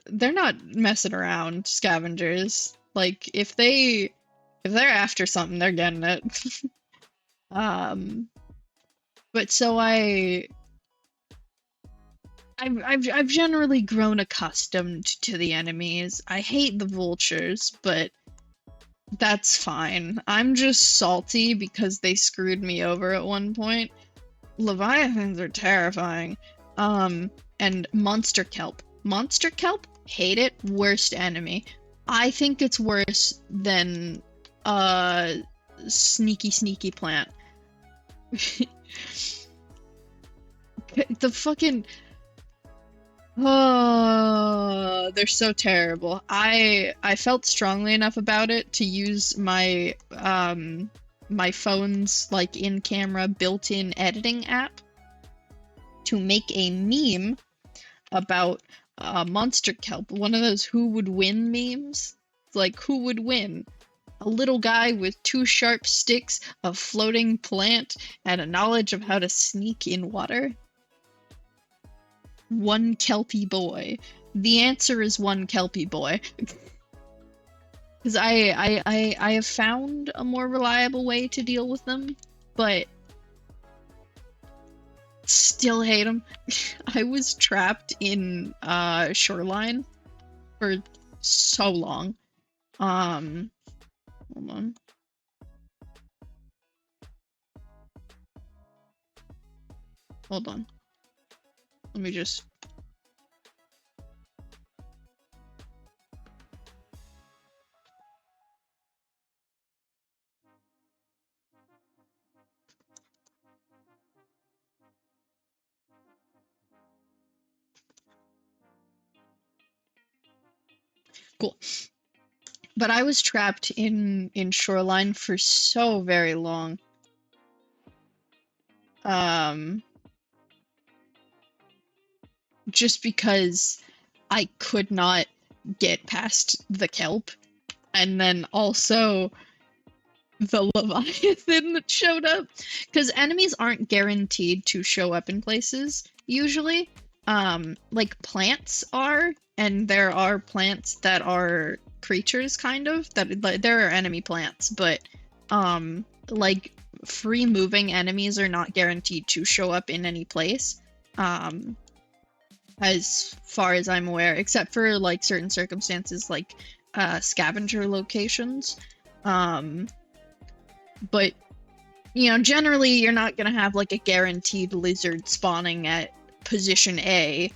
they're not messing around, scavengers. Like, if they're after something, they're getting it. But so I've generally grown accustomed to the enemies. I hate the vultures, but that's fine. I'm just salty because they screwed me over at one point. Leviathans are terrifying. And monster kelp. Monster kelp? Hate it. Worst enemy. I think it's worse than sneaky plant. The fucking... Oh, they're so terrible. I felt strongly enough about it to use my my phone's like in-camera built-in editing app. to make a meme about monster kelp, one of those who would win memes. Like, who would win? A little guy with 2 sharp sticks, a floating plant, and a knowledge of how to sneak in water? One kelpie boy. The answer is one kelpie boy. Because I have found a more reliable way to deal with them, but still hate them. I was trapped in Shoreline for so long. Hold on. Hold on. Let me just... Cool. But I was trapped in Shoreline for so very long. Just because I could not get past the kelp, and then also the Leviathan that showed up. Because enemies aren't guaranteed to show up in places, usually. Like plants are, and there are plants that are creatures, kind of, that like, there are enemy plants, but like free moving enemies are not guaranteed to show up in any place, as far as I'm aware, except for like certain circumstances, like scavenger locations. But you know, generally you're not gonna have like a guaranteed lizard spawning at position A.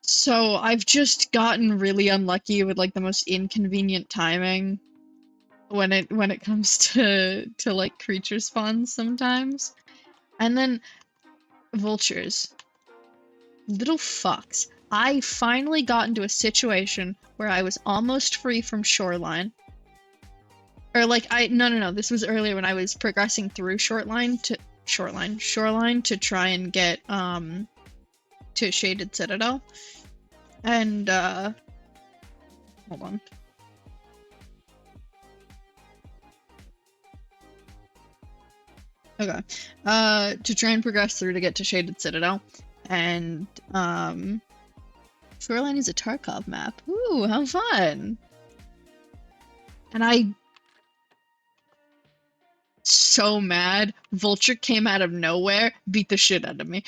So I've just gotten really unlucky with like the most inconvenient timing when it comes to like creature spawns sometimes. And then vultures. Little fucks. I finally got into a situation where I was almost free from Shoreline. Or like no, this was earlier when I was progressing through Shoreline to try and get to Shaded Citadel. And hold on. Okay. To try and progress through to get to Shaded Citadel. And Shoreline is a Tarkov map. Ooh, how fun. And I so mad. Vulture came out of nowhere, beat the shit out of me.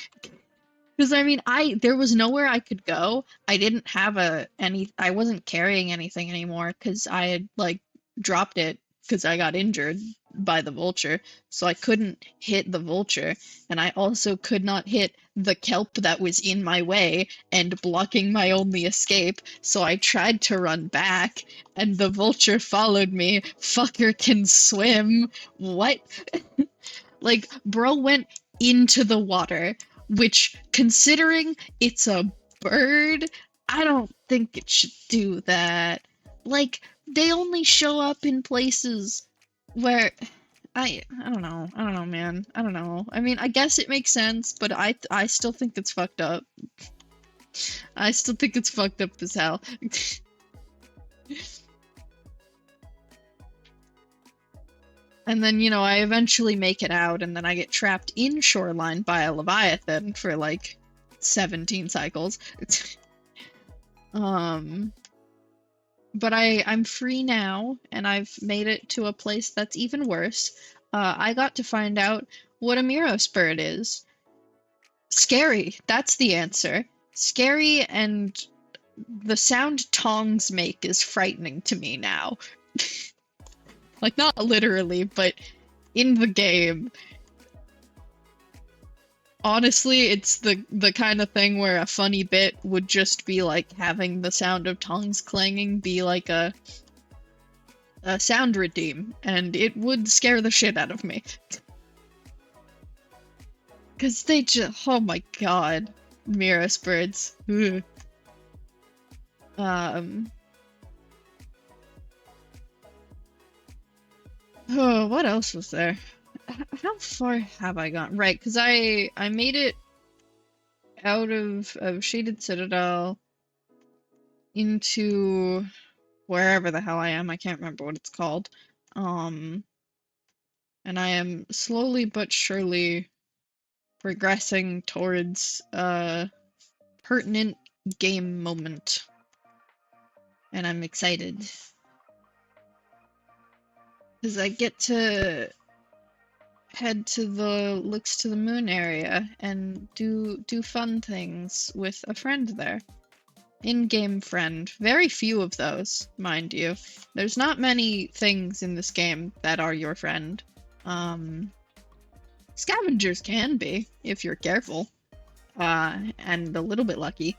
Because I mean, there was nowhere I could go. I didn't have I wasn't carrying anything anymore because I had like dropped it because I got injured by the vulture. So I couldn't hit the vulture, and I also could not hit the kelp that was in my way and blocking my only escape. So I tried to run back, and the vulture followed me. Fucker can swim. What? Like, bro went into the water, which, considering it's a bird, I don't think it should do that. Like, they only show up in places where I don't know, man. I don't know. I mean, I guess it makes sense, but I still think it's fucked up. I still think it's fucked up as hell. And then, you know, I eventually make it out, and then I get trapped in Shoreline by a Leviathan for like 17 cycles. But I'm free now, and I've made it to a place that's even worse. I got to find out what a Miros bird is. Scary, that's the answer. Scary, and the sound tongs make is frightening to me now. Like, not literally, but in the game. Honestly, it's the kind of thing where a funny bit would just be like having the sound of tongues clanging be like a sound redeem, and it would scare the shit out of me. Cause they just, oh my god, Miros birds. Ugh. Oh, what else was there? How far have I gone? Right, because I made it out of Shaded Citadel into wherever the hell I am. I can't remember what it's called. And I am slowly but surely progressing towards a pertinent game moment. And I'm excited. Because I get to head to the Looks to the Moon area and do fun things with a friend there. In-game friend. Very few of those, mind you. There's not many things in this game that are your friend. Scavengers can be, if you're careful. And a little bit lucky.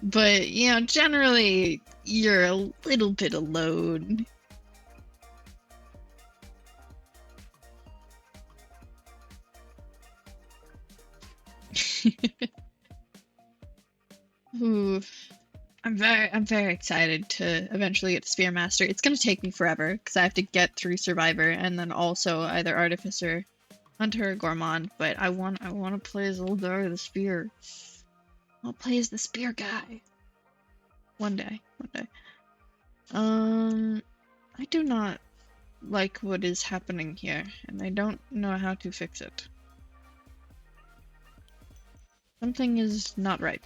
But, you know, generally, you're a little bit alone. Ooh. I'm very excited to eventually get to Spearmaster. It's gonna take me forever, because I have to get through Survivor, and then also either Artificer, Hunter, or Gourmand, but I want to play as the little guy with the spear. I'll play as the spear guy. One day. I do not like what is happening here, and I don't know how to fix it. Something is not right.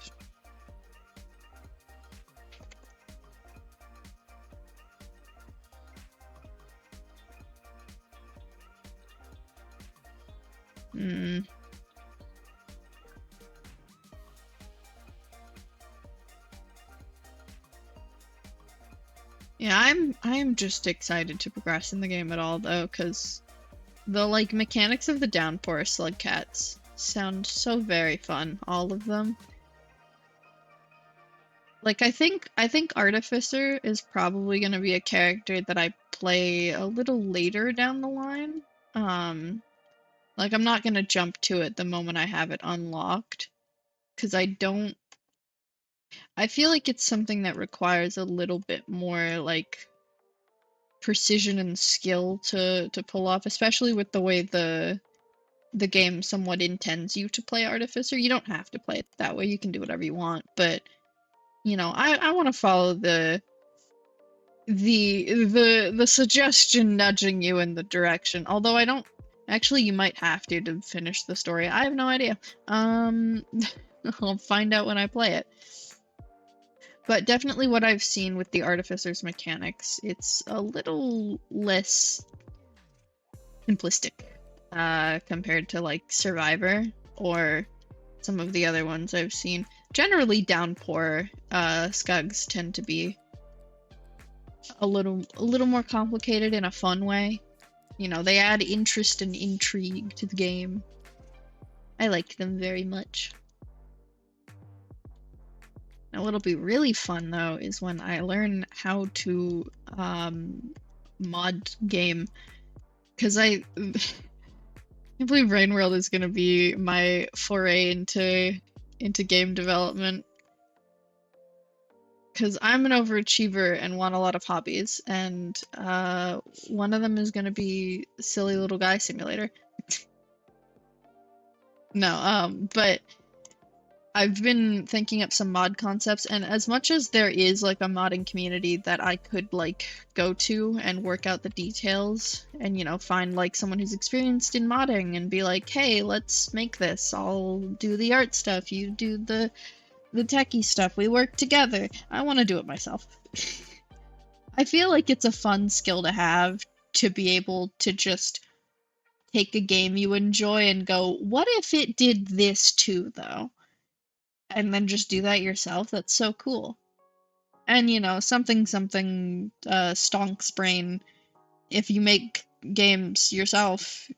Yeah, I'm just excited to progress in the game at all though, because the like mechanics of the downpour Slugcats sound so very fun, all of them. Like I think Artificer is probably gonna be a character that I play a little later down the line. Like I'm not gonna jump to it the moment I have it unlocked, because I feel like it's something that requires a little bit more like precision and skill to pull off, especially with the way the game somewhat intends you to play Artificer. You don't have to play it that way. You can do whatever you want, but you know, I want to follow the suggestion nudging you in the direction. Although I don't actually, you might have to finish the story. I have no idea. I'll find out when I play it. But definitely what I've seen with the Artificer's mechanics, it's a little less simplistic compared to like Survivor or some of the other ones I've seen. Generally, downpour scugs tend to be a little more complicated in a fun way. You know, they add interest and intrigue to the game. I like them very much. Now, what'll be really fun though is when I learn how to mod game, because I believe Rain World is gonna be my foray into game development. Because I'm an overachiever and want a lot of hobbies, and one of them is gonna be Silly Little Guy Simulator. No, but I've been thinking up some mod concepts, and as much as there is like a modding community that I could like go to and work out the details and, you know, find like someone who's experienced in modding and be like, hey, let's make this. I'll do the art stuff, you do the techie stuff, we work together. I want to do it myself. I feel like it's a fun skill to have, to be able to just take a game you enjoy and go, what if it did this too, though? And then just do that yourself. That's so cool. And, you know, something stonks brain. If you make games yourself,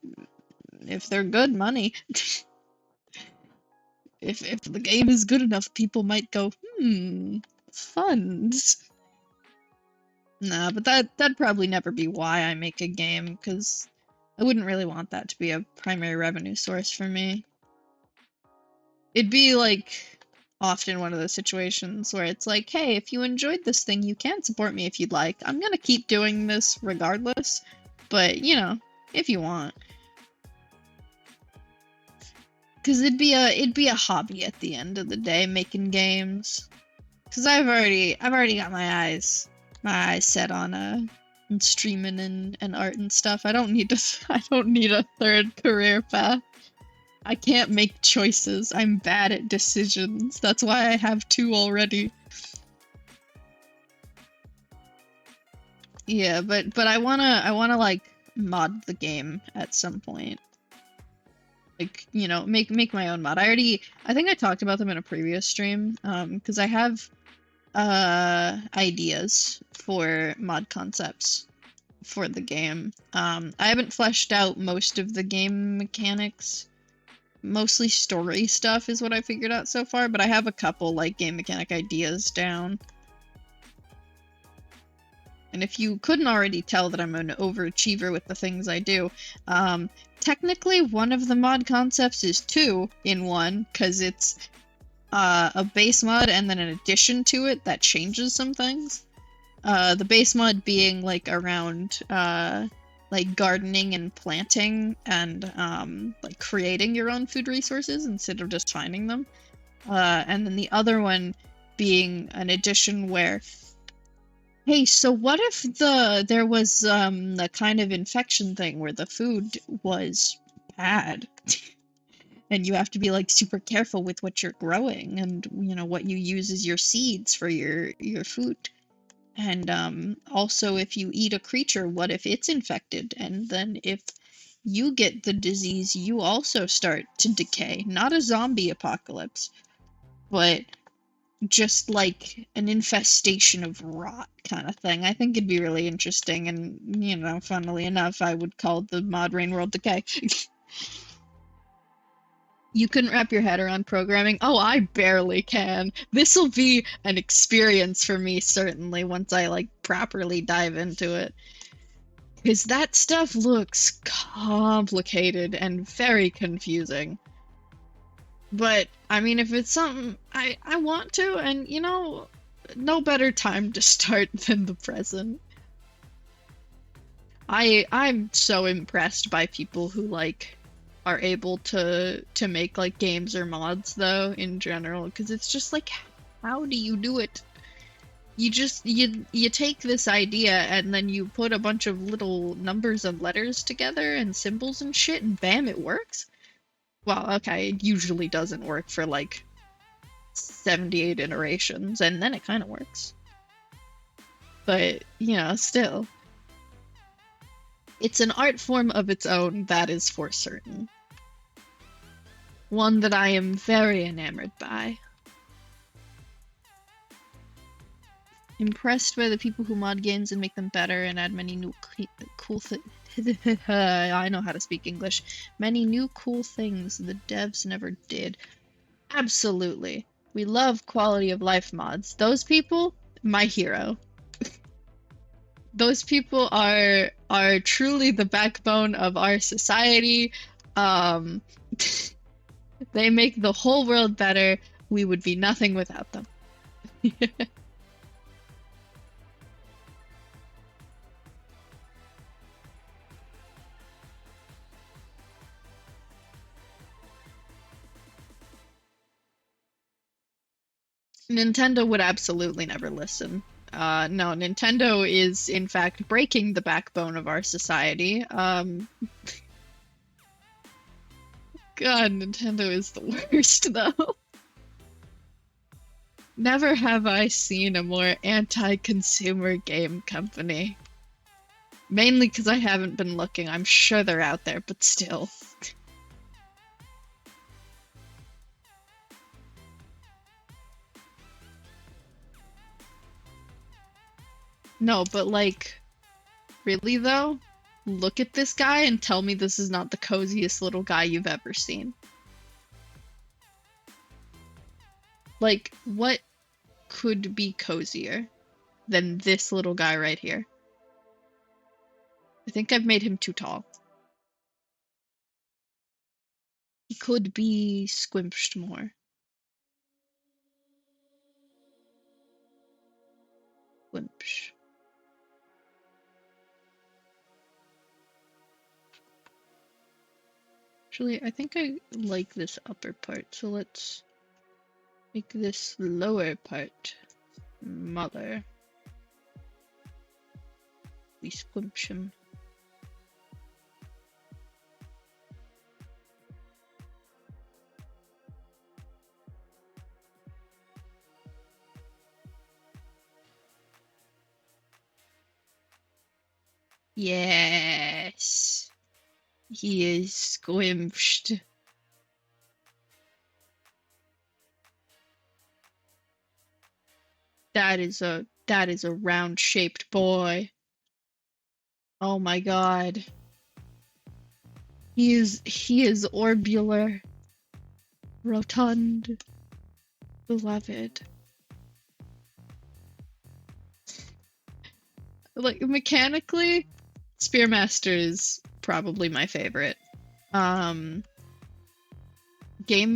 if they're good, money. If the game is good enough, people might go, funds. Nah, but that'd probably never be why I make a game, because I wouldn't really want that to be a primary revenue source for me. It'd be like often one of those situations where it's like, hey, if you enjoyed this thing, you can support me if you'd like. I'm gonna keep doing this regardless, but you know, if you want. Cause it'd be a hobby at the end of the day, making games. Cause I've already got my eyes set on streaming and art and stuff. I don't need a third career path. I can't make choices. I'm bad at decisions. That's why I have 2 already. Yeah, but I wanna like mod the game at some point. Like, you know, make my own mod. I think I talked about them in a previous stream, because I have ideas for mod concepts for the game. I haven't fleshed out most of the game mechanics. Mostly story stuff is what I figured out so far, but I have a couple like game mechanic ideas down. And if you couldn't already tell that I'm an overachiever with the things I do, technically one of the mod concepts is 2 in 1, because it's a base mod and then an addition to it that changes some things. The base mod being like around like gardening and planting and like creating your own food resources instead of just finding them. And then the other one being an addition where, hey, so what if there was a kind of infection thing where the food was bad? And you have to be like super careful with what you're growing and, you know, what you use as your seeds for your food. And also, if you eat a creature, what if it's infected? And then if you get the disease, you also start to decay. Not a zombie apocalypse, but just like an infestation of rot kind of thing. I think it'd be really interesting, and, you know, funnily enough, I would call the mod Rain World Decay. You couldn't wrap your head around programming? Oh, I barely can. This'll be an experience for me, certainly, once I, like, properly dive into it. Because that stuff looks complicated and very confusing. But, I mean, if it's something I want to, and, you know, no better time to start than the present. I'm so impressed by people who, like, are able to make like games or mods though in general, because it's just like, how do you do it? You just you take this idea and then you put a bunch of little numbers and letters together and symbols and shit, and bam, it works. Well, okay, it usually doesn't work for like 78 iterations, and then it kind of works. But, you know, still, it's an art form of its own, that is for certain. One that I am very enamored by. Impressed by the people who mod games and make them better and add many new cool things. I know how to speak English. Many new cool things the devs never did. Absolutely. We love quality of life mods. Those people, my hero. Those people are truly the backbone of our society. They make the whole world better. We would be nothing without them. Nintendo would absolutely never listen. No, Nintendo is in fact breaking the backbone of our society. God, Nintendo is the worst, though. Never have I seen a more anti-consumer game company. Mainly because I haven't been looking. I'm sure they're out there, but still. No, but like, really though? Look at this guy and tell me this is not the coziest little guy you've ever seen. Like, what could be cozier than this little guy right here? I think I've made him too tall. He could be squimped more. Squimpsh. Actually, I think I like this upper part, so let's make this lower part smaller. We squimsh him. Yes. He is squished. That is a round-shaped boy. Oh my god. He is orbular. Rotund. Beloved. Like, mechanically, Spearmaster is probably my favorite. Game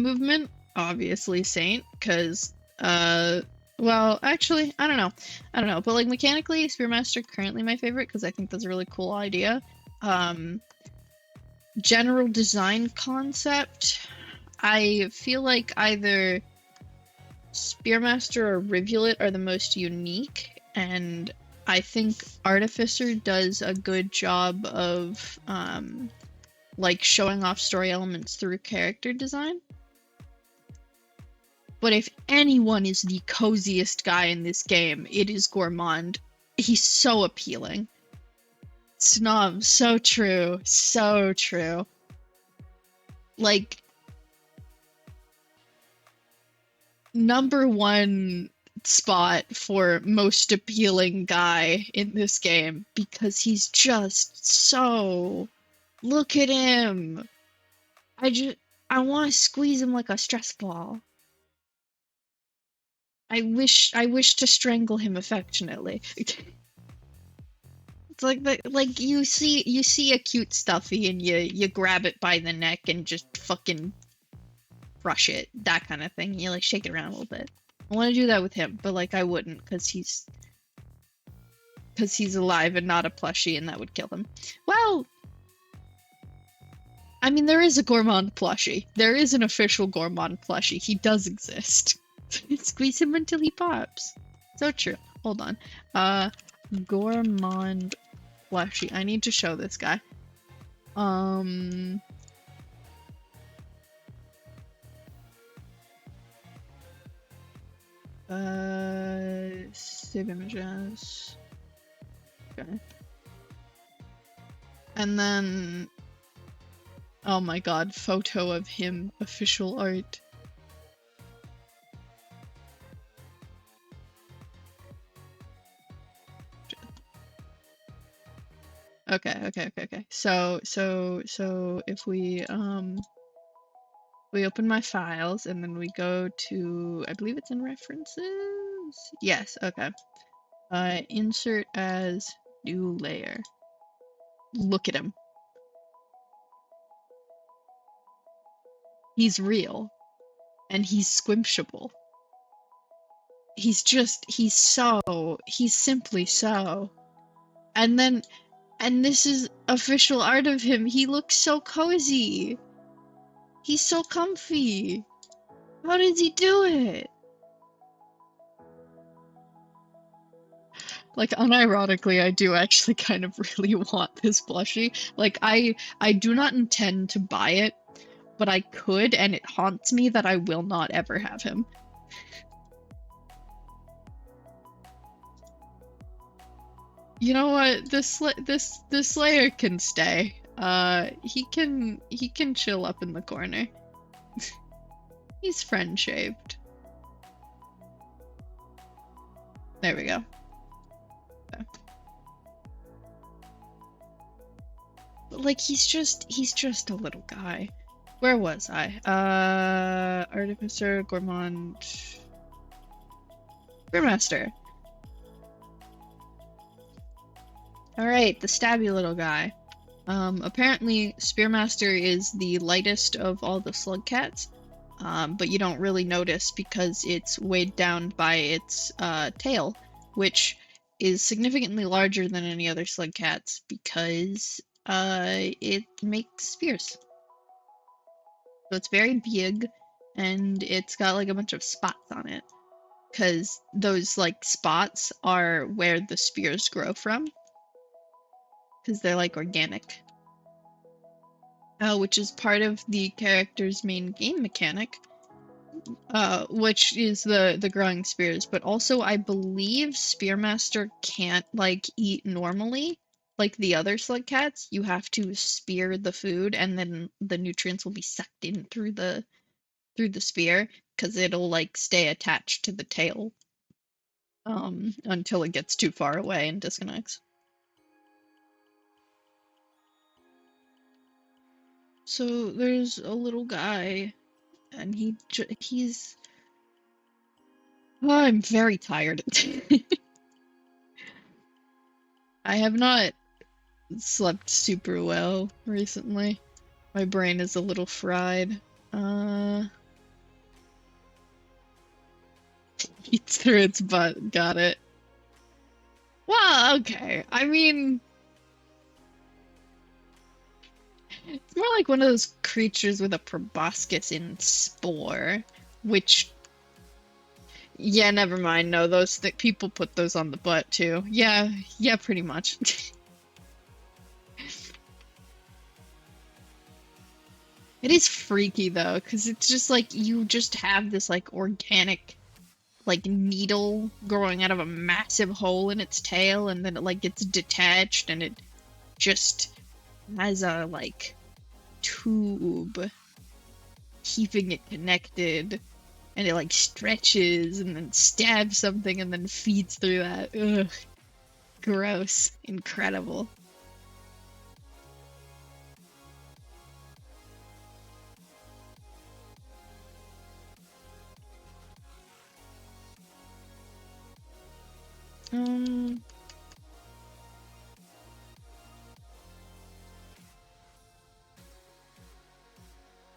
movement, obviously Saint, because, well, actually, I don't know, but, like, mechanically, Spearmaster currently my favorite, because I think that's a really cool idea. General design concept, I feel like either Spearmaster or Rivulet are the most unique, and I think Artificer does a good job of, like, showing off story elements through character design. But if anyone is the coziest guy in this game, it is Gourmand. He's so appealing. Snob, so true. So true. Like, #1 spot for most appealing guy in this game, because he's just so... Look at him! I want to squeeze him like a stress ball. I wish to strangle him affectionately. It's like you see a cute stuffy and you grab it by the neck and just fucking crush it, that kind of thing. You like shake it around a little bit. I want to do that with him, but like I wouldn't, because he's alive and not a plushie, and that would kill him. Well, I mean, there is a Gourmand plushie. There is an official Gourmand plushie. He does exist. Squeeze him until he pops. So true. Hold on. Gourmand plushie. I need to show this guy. Save images. Okay. And then, oh my god, photo of him, official art. Okay. So if we open my files and then we go to, I believe it's in references? Yes, okay. Insert as new layer. Look at him. He's real. And he's squimshable. He's simply so. And this is official art of him. He looks so cozy. He's so comfy. How does he do it? Like, unironically, I do actually kind of really want this plushie. Like, I do not intend to buy it, but I could, and it haunts me that I will not ever have him. You know what? This layer can stay. He can chill up in the corner. He's friend-shaped. There we go. Okay. Like, he's just a little guy. Where was I? Artificer, Gourmand, Spearmaster. Alright, the stabby little guy. Apparently Spearmaster is the lightest of all the Slugcats, but you don't really notice because it's weighed down by its tail, which is significantly larger than any other Slugcats because it makes spears. So it's very big, and it's got like a bunch of spots on it. Because those like spots are where the spears grow from. Because they're like organic. Which is part of the character's main game mechanic. Which is the growing spears, but also I believe Spearmaster can't like eat normally like the other Slugcats. You have to spear the food, and then the nutrients will be sucked in through the spear because it'll like stay attached to the tail until it gets too far away and disconnects. So there's a little guy, and he's. Oh, I'm very tired. I have not slept super well recently. My brain is a little fried. Eats through its butt. Got it. Well, okay. I mean, it's more like one of those creatures with a proboscis in spore, which. Yeah, never mind. No, those people put those on the butt too. Yeah, pretty much. It is freaky though, because it's just like you just have this like organic like needle growing out of a massive hole in its tail, and then it like gets detached and it just has a like tube keeping it connected, and it like stretches and then stabs something and then feeds through that. Ugh. Gross. Incredible. Um,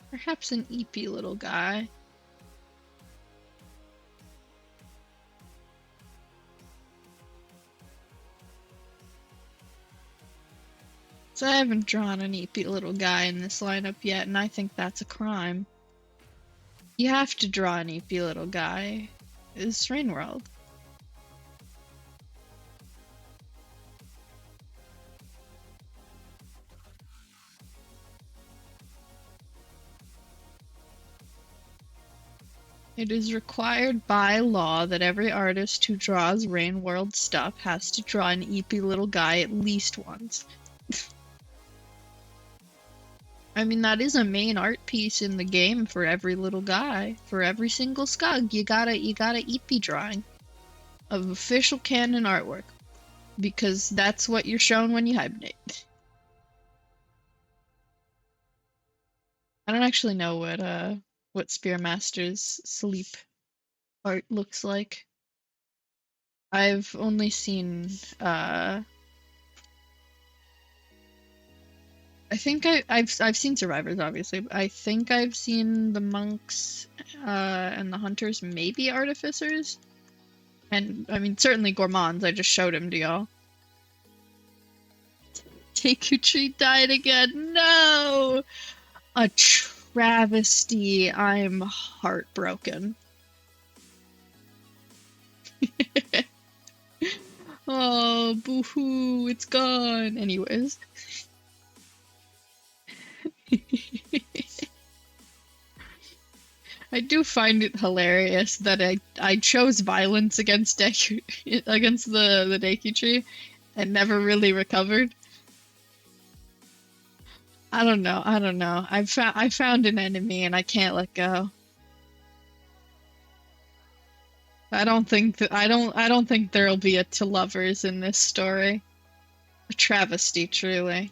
Perhaps an eepy little guy. So I haven't drawn an eepy little guy in this lineup yet, and I think that's a crime. You have to draw an eepy little guy. It's Rainworld. It is required by law that every artist who draws Rainworld stuff has to draw an eepy little guy at least once. I mean, that is a main art piece in the game for every little guy. For every single scug, you got a eepy drawing of official canon artwork. Because that's what you're shown when you hibernate. I don't actually know what Spearmaster's sleep art looks like. I've only seen I think I've seen survivors, obviously, but I think I've seen the monks and the hunters, maybe artificers, and I mean certainly gourmands. I just showed him to y'all. Deku Tree died again. No, a travesty. I'm heartbroken. Oh, boo-hoo, it's gone. Anyways. I do find it hilarious that I chose violence against against the Deku Tree and never really recovered. I don't know. I found an enemy and I can't let go. I don't think there'll be a to lovers in this story. A travesty, truly.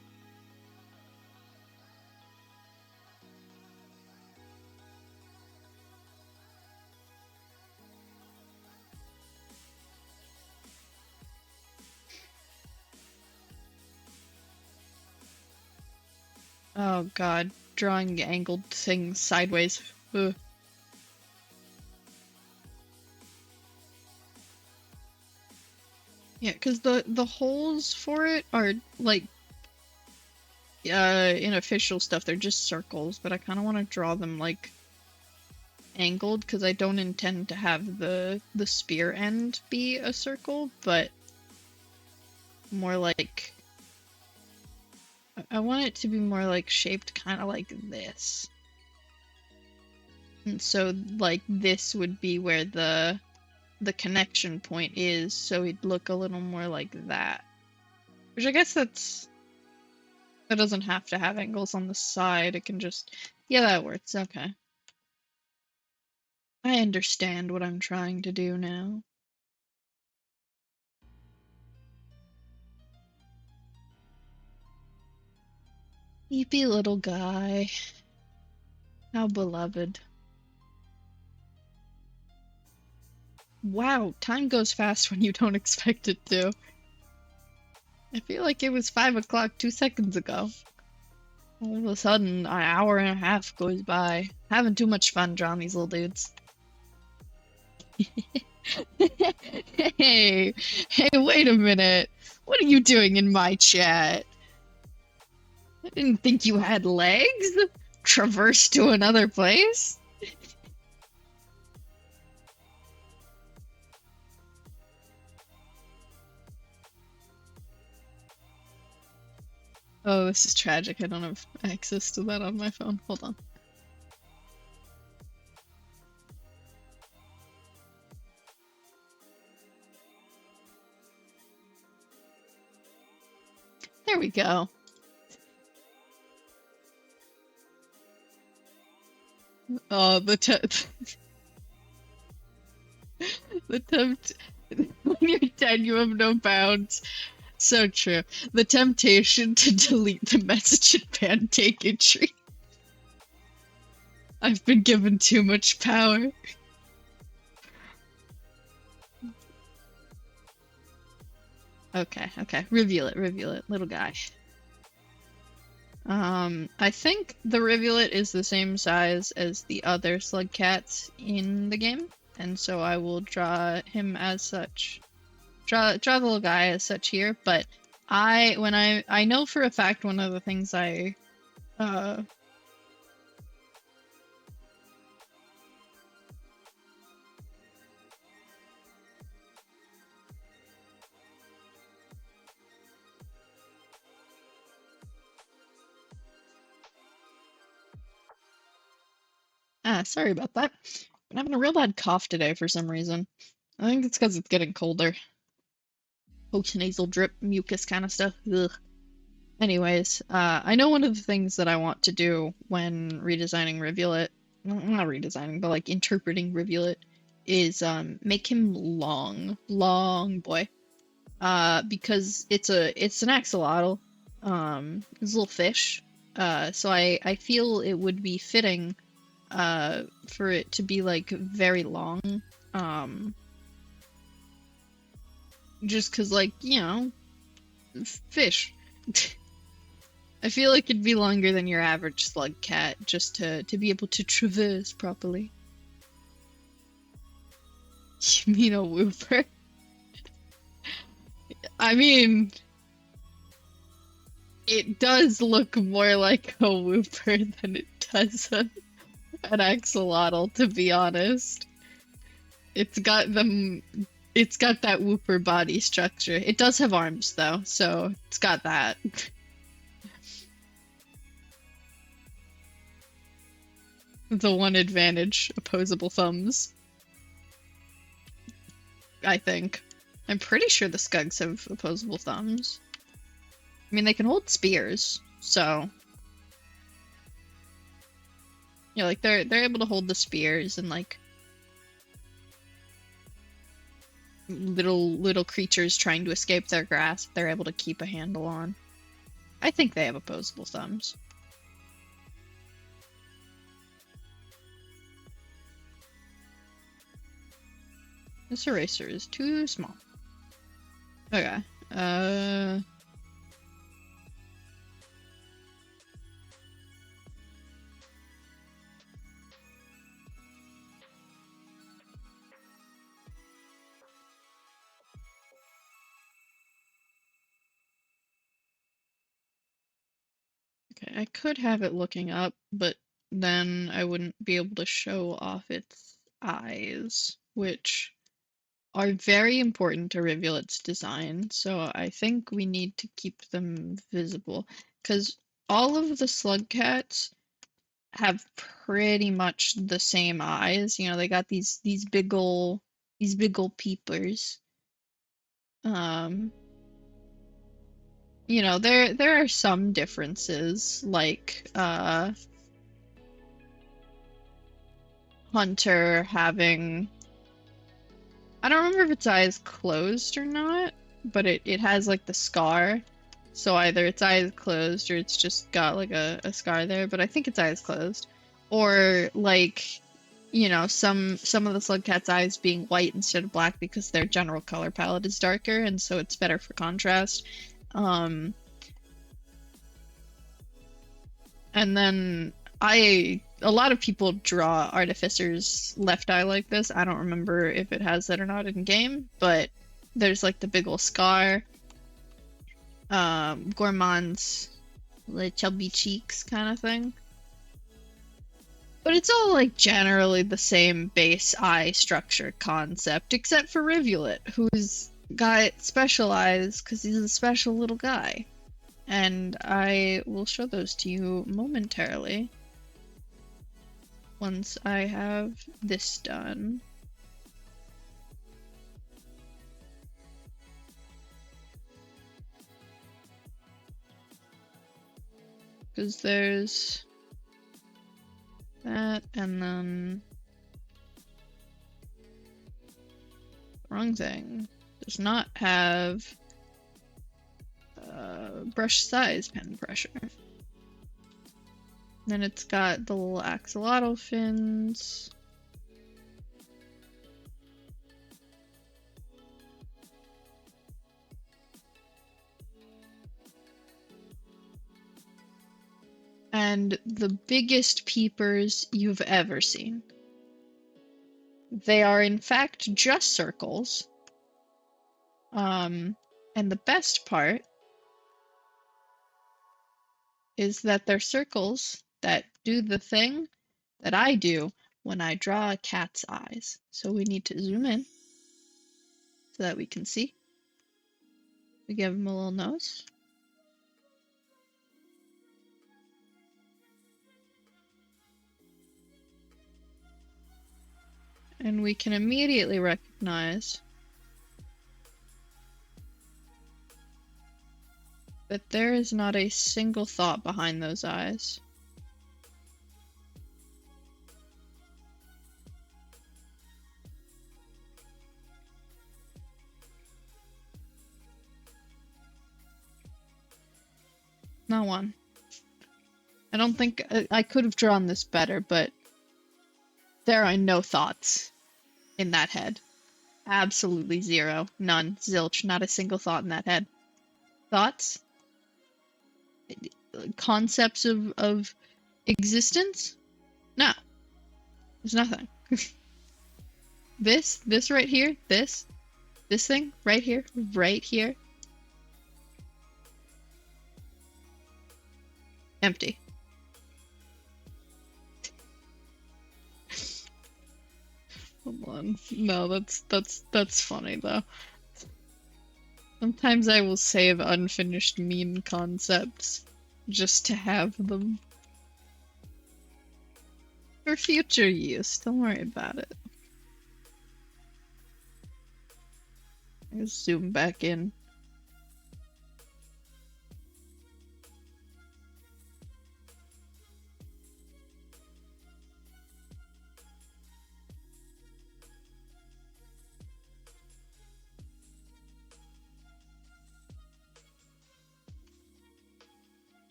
Oh god, drawing angled things sideways. Ugh. Yeah, because the holes for it are like in official stuff, they're just circles, but I kind of want to draw them like angled because I don't intend to have the spear end be a circle, but more like I want it to be more like shaped kind of like this. And so like this would be where the connection point is, so it'd look a little more like that. Which I guess that doesn't have to have angles on the side, it can just, yeah, that works, okay. I understand what I'm trying to do now. Sleepy little guy. How beloved. Wow, time goes fast when you don't expect it to. I feel like it was 5 o'clock 2 seconds ago. All of a sudden, an hour and a half goes by. Having too much fun drawing these little dudes. Hey, wait a minute. What are you doing in my chat? I didn't think you had legs. Traverse to another place? Oh, this is tragic. I don't have access to that on my phone. Hold on. There we go. Oh, the tempt when you're 10, you have no bounds. So true. The temptation to delete the message and pancake entry. I've been given too much power. Okay, reveal it, little guy. I think the rivulet is the same size as the other Slugcats in the game, and so I will draw him as such. Draw the little guy as such here, but I know for a fact one of the things I sorry about that. I'm having a real bad cough today for some reason. I think it's because it's getting colder. Post-nasal drip, mucus kind of stuff. Ugh. Anyways, I know one of the things that I want to do when redesigning Rivulet, not redesigning, but like interpreting Rivulet, is make him long boy. Because it's an axolotl, it's a little fish. So I feel it would be fitting for it to be like very long. Just cause like, you know, fish. I feel like it'd be longer than your average slug cat just to be able to traverse properly. You mean a whooper? I mean, it does look more like a whooper than it does an axolotl, to be honest. It's got that whooper body structure. It does have arms though, so it's got that. The one advantage, opposable thumbs. I think. I'm pretty sure the scugs have opposable thumbs. I mean, they can hold spears, so yeah, like they're able to hold the spears and like little creatures trying to escape their grasp, they're able to keep a handle on. I think they have opposable thumbs. This eraser is too small. Okay. Okay, I could have it looking up, but then I wouldn't be able to show off its eyes, which are very important to Rivulet's design, so I think we need to keep them visible. Because all of the Slugcats have pretty much the same eyes. You know, they got these big ol' peepers. Um, you know, there are some differences, like Hunter having, I don't remember if its eyes closed or not, but it has like the scar. So either its eyes closed or it's just got like a scar there, but I think its eyes closed. Or like, you know, some of the Slugcats' eyes being white instead of black because their general color palette is darker, and so it's better for contrast. Um, and then a lot of people draw Artificer's left eye like this. I don't remember if it has that or not in game, but there's like the big ol' scar. Gourmand's like chubby cheeks kind of thing. But it's all like generally the same base eye structure concept, except for Rivulet, who's got special eyes because he's a special little guy. And I will show those to you momentarily once I have this done. Because there's that, and then wrong thing. Does not have brush size pen pressure. Then it's got the little axolotl fins. And the biggest peepers you've ever seen. They are in fact just circles. And the best part is that they're circles that do the thing that I do when I draw a cat's eyes. So we need to zoom in so that we can see. We give him a little nose. And we can immediately recognize that there is not a single thought behind those eyes. Not one. I don't think I could have drawn this better, but there are no thoughts in that head. Absolutely zero. None. Zilch. Not a single thought in that head. Thoughts? Concepts of existence? No. There's nothing. This right here, this thing right here, empty. Hold on. No, that's funny though. Sometimes I will save unfinished meme concepts just to have them for future use. Don't worry about it. I'll zoom back in.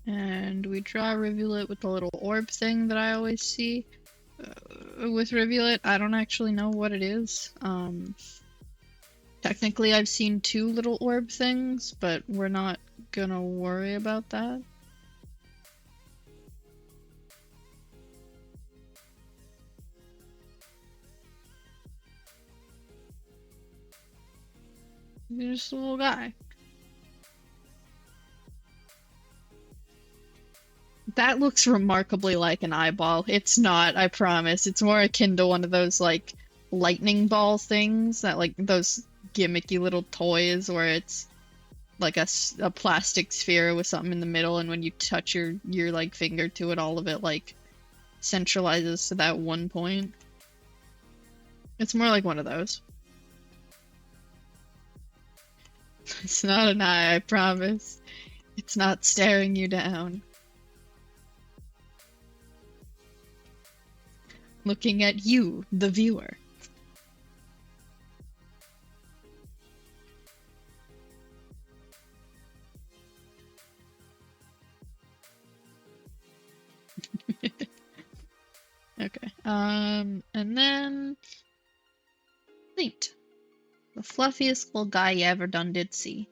And we draw a rivulet with the little orb thing that I always see with rivulet. I don't actually know what it is. Technically I've seen two little orb things, but we're not gonna worry about that. You're just a little guy. That looks remarkably like an eyeball. It's not, I promise. It's more akin to one of those, like, lightning ball things that, like, those gimmicky little toys where it's like a plastic sphere with something in the middle, and when you touch your like finger to it, all of it like centralizes to that one point. It's more like one of those. It's not an eye, I promise. It's not staring you down. Looking at you, the viewer. Okay. And then neat. The fluffiest little guy you ever done did see.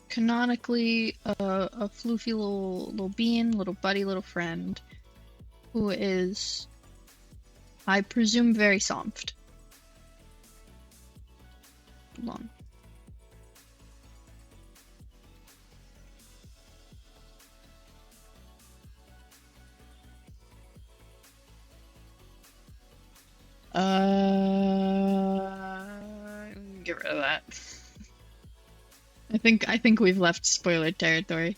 Canonically, a floofy little bean, little buddy, little friend, who is, I presume, very soft. Hold on. Get rid of that. I think we've left spoiler territory.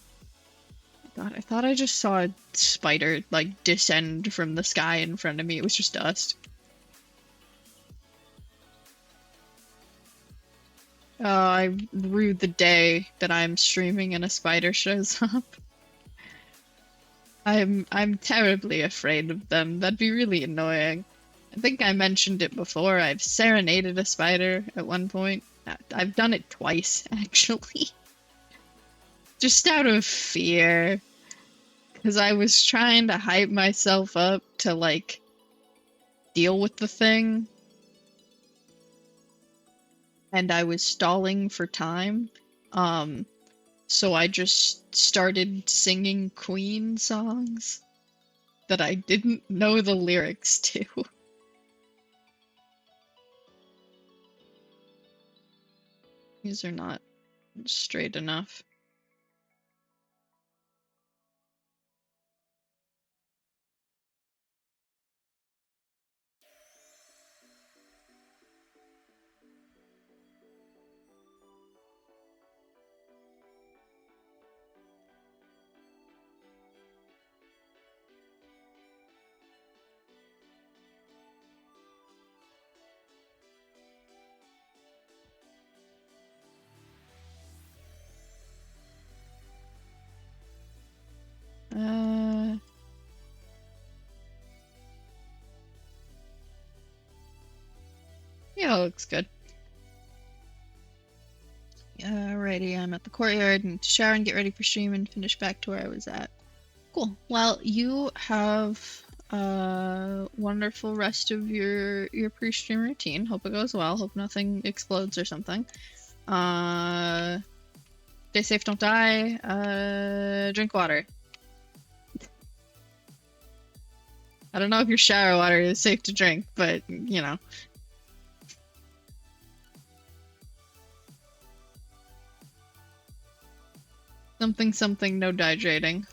God, I thought I just saw a spider like descend from the sky in front of me. It was just dust. I rue the day that I'm streaming and a spider shows up. I'm terribly afraid of them. That'd be really annoying. I think I mentioned it before. I've serenaded a spider at one point. I've done it twice, actually. Just out of fear. Because I was trying to hype myself up to, like, deal with the thing. And I was stalling for time. So I just started singing Queen songs that I didn't know the lyrics to. These are not straight enough. Yeah, looks good. Alrighty, I'm at the courtyard and shower and get ready for stream and finish back to where I was at. Cool. Well, you have a wonderful rest of your pre-stream routine. Hope it goes well. Hope nothing explodes or something. Stay safe, don't die. Drink water. I don't know if your shower water is safe to drink, but you know. Something, no dehydrating.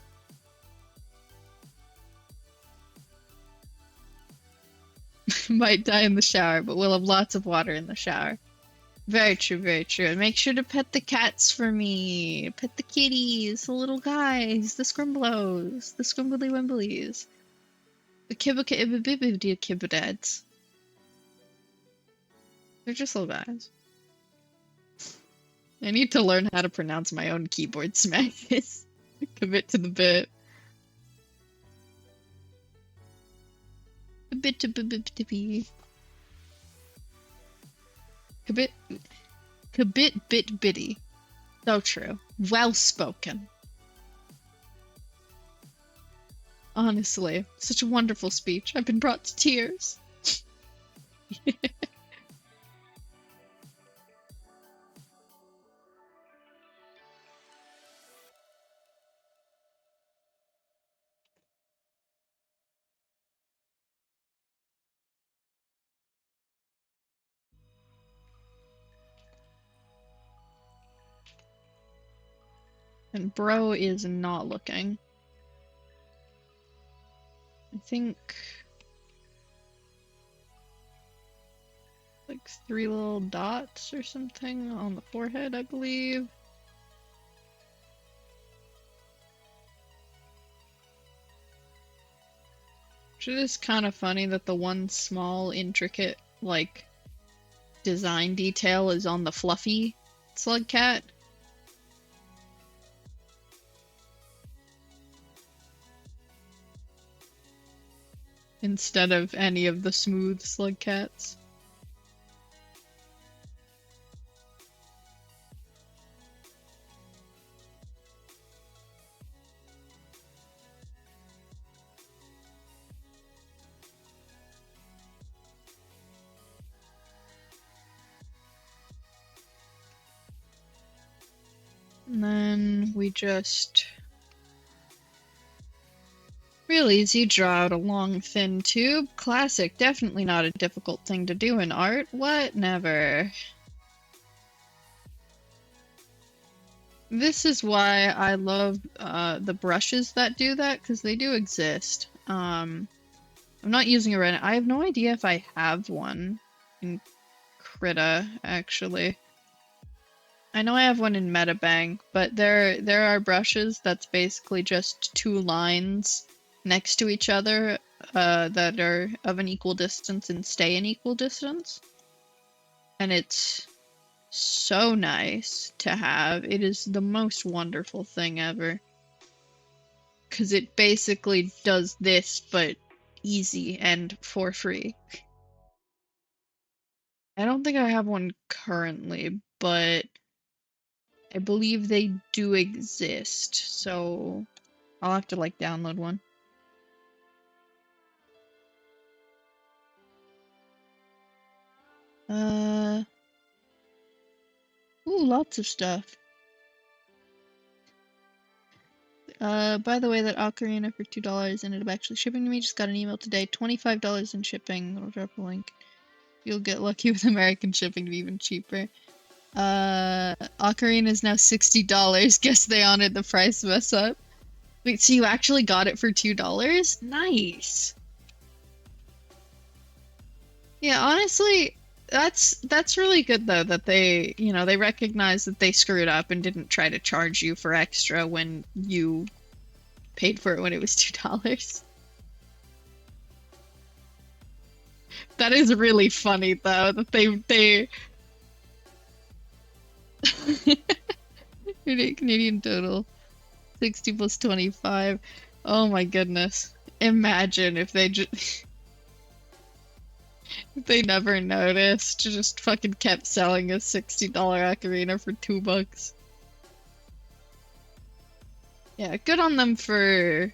might die in the shower, but we'll have lots of water in the shower. Very true, very true. And make sure to pet the cats for me. Pet the kitties, the little guys, the scrimblos, the scrimbly wimblies. The kibbidads. They're just little guys. I need to learn how to pronounce my own keyboard smashes. Commit to the bit. A bit to be. Kabit bit bitty. So true. Well spoken. Honestly, such a wonderful speech. I've been brought to tears. And bro is not looking. I think like 3 little dots or something on the forehead, I believe. Which is kind of funny that the one small intricate like design detail is on the fluffy Slugcat. Instead of any of the smooth Slugcats. And then we just real easy, draw out a long thin tube. Classic, definitely not a difficult thing to do in art. What? Never. This is why I love the brushes that do that, because they do exist. I'm not using it right now. I have no idea if I have one in Krita, actually. I know I have one in Metabang, but there are brushes that's basically just 2 lines next to each other that are of an equal distance and stay an equal distance. And it's so nice to have. It is the most wonderful thing ever. Because it basically does this, but easy and for free. I don't think I have one currently, but I believe they do exist, so I'll have to like download one. Ooh, lots of stuff. By the way, that ocarina for $2 ended up actually shipping to me. Just got an email today. $25 in shipping. I'll drop a link. You'll get lucky with American shipping to be even cheaper. Ocarina is now $60. Guess they honored the price mess up. Wait, so you actually got it for $2? Nice. Yeah, honestly, that's really good though that they, you know, they recognize that they screwed up and didn't try to charge you for extra when you paid for it when it was $2. That is really funny though that they Canadian total 60 plus 25. Oh my goodness. Imagine if they just they never noticed, just fucking kept selling a $60 ocarina for $2. Yeah, good on them for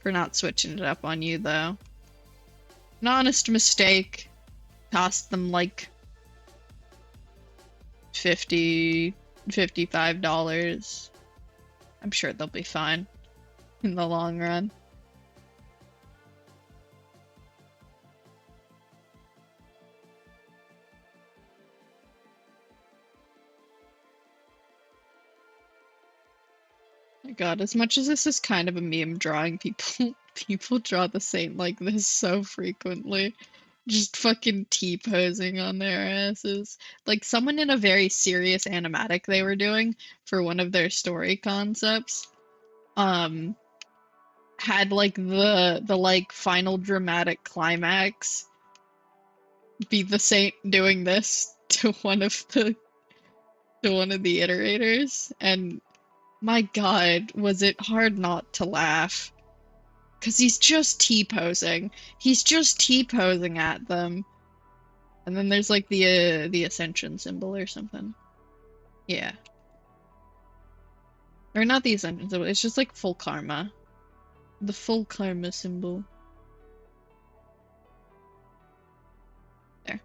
not switching it up on you though. An honest mistake cost them like $55. I'm sure they'll be fine in the long run. My God, as much as this is kind of a meme drawing, people draw the same like this so frequently. just fucking T-posing on their asses. Like someone in a very serious animatic they were doing for one of their story concepts, had like the like final dramatic climax be the saint doing this to one of the iterators, and my god, was it hard not to laugh. Cause he's just T-posing. He's just T-posing at them. And then there's like the ascension symbol or something. Yeah. Or not the ascension symbol, it's just like full karma. The full karma symbol. There.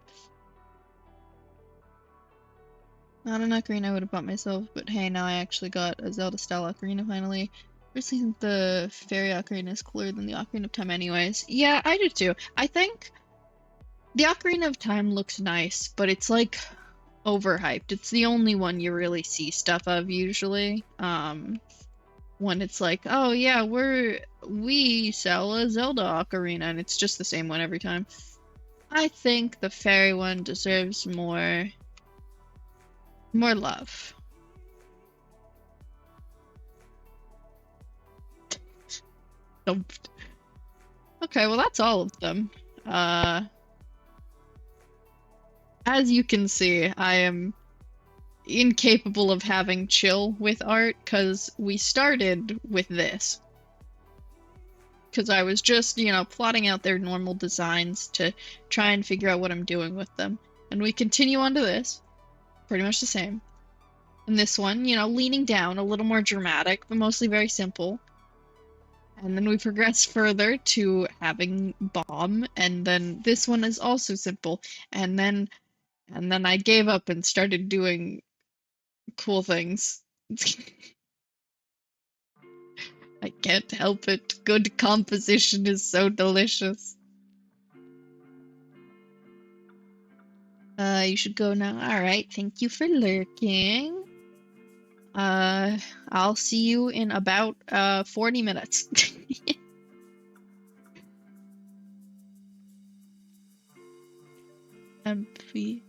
Not an ocarina I would have bought myself, but hey, now I actually got a Zelda-style ocarina finally. Personally think the fairy ocarina is cooler than the Ocarina of Time anyways. Yeah, I do too. I think the Ocarina of Time looks nice, but it's like overhyped. It's the only one you really see stuff of usually. When it's like, oh yeah, we sell a Zelda ocarina, and it's just the same one every time. I think the fairy one deserves more love. Dumped. Okay, well that's all of them. As you can see, I am incapable of having chill with art because we started with this. Because I was just, you know, plotting out their normal designs to try and figure out what I'm doing with them. And we continue on to this. Pretty much the same. And this one, you know, leaning down, a little more dramatic, but mostly very simple. And then we progress further to having bomb, and then this one is also simple. And then I gave up and started doing cool things. I can't help it. Good composition is so delicious. You should go now. Alright, thank you for lurking. I'll see you in about 40 minutes. Empty.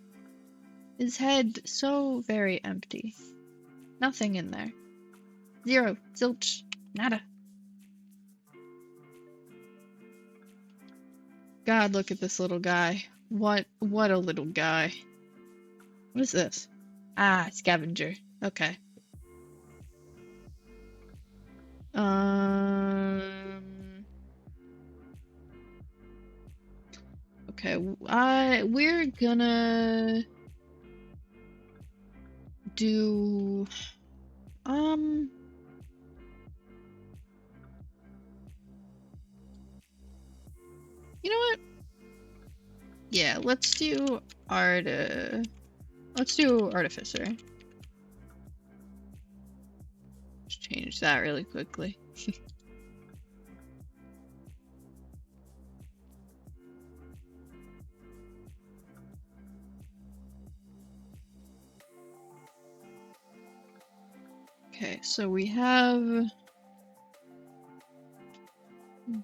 His head so very empty. Nothing in there. Zero. Zilch. Nada. God, look at this little guy. What a little guy. What is this? Ah, scavenger. Okay. Okay, we're gonna do you know what? Yeah, let's do artificer. Just change that really quickly. Okay, so we have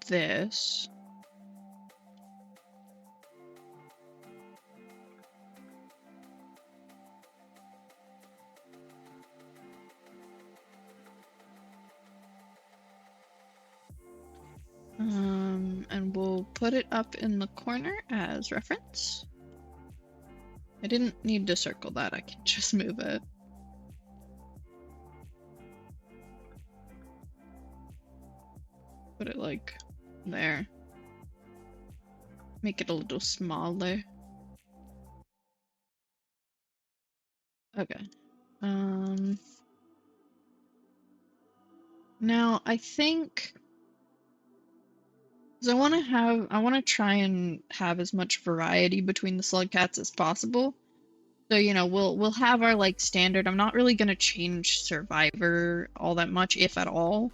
this. And we'll put it up in the corner as reference. I didn't need to circle that, I can just move it. Put it like there. Make it a little smaller. Okay. Now I think I want to try and have as much variety between the Slugcats as possible. So, you know, we'll have our like standard. I'm not really gonna change Survivor all that much, if at all.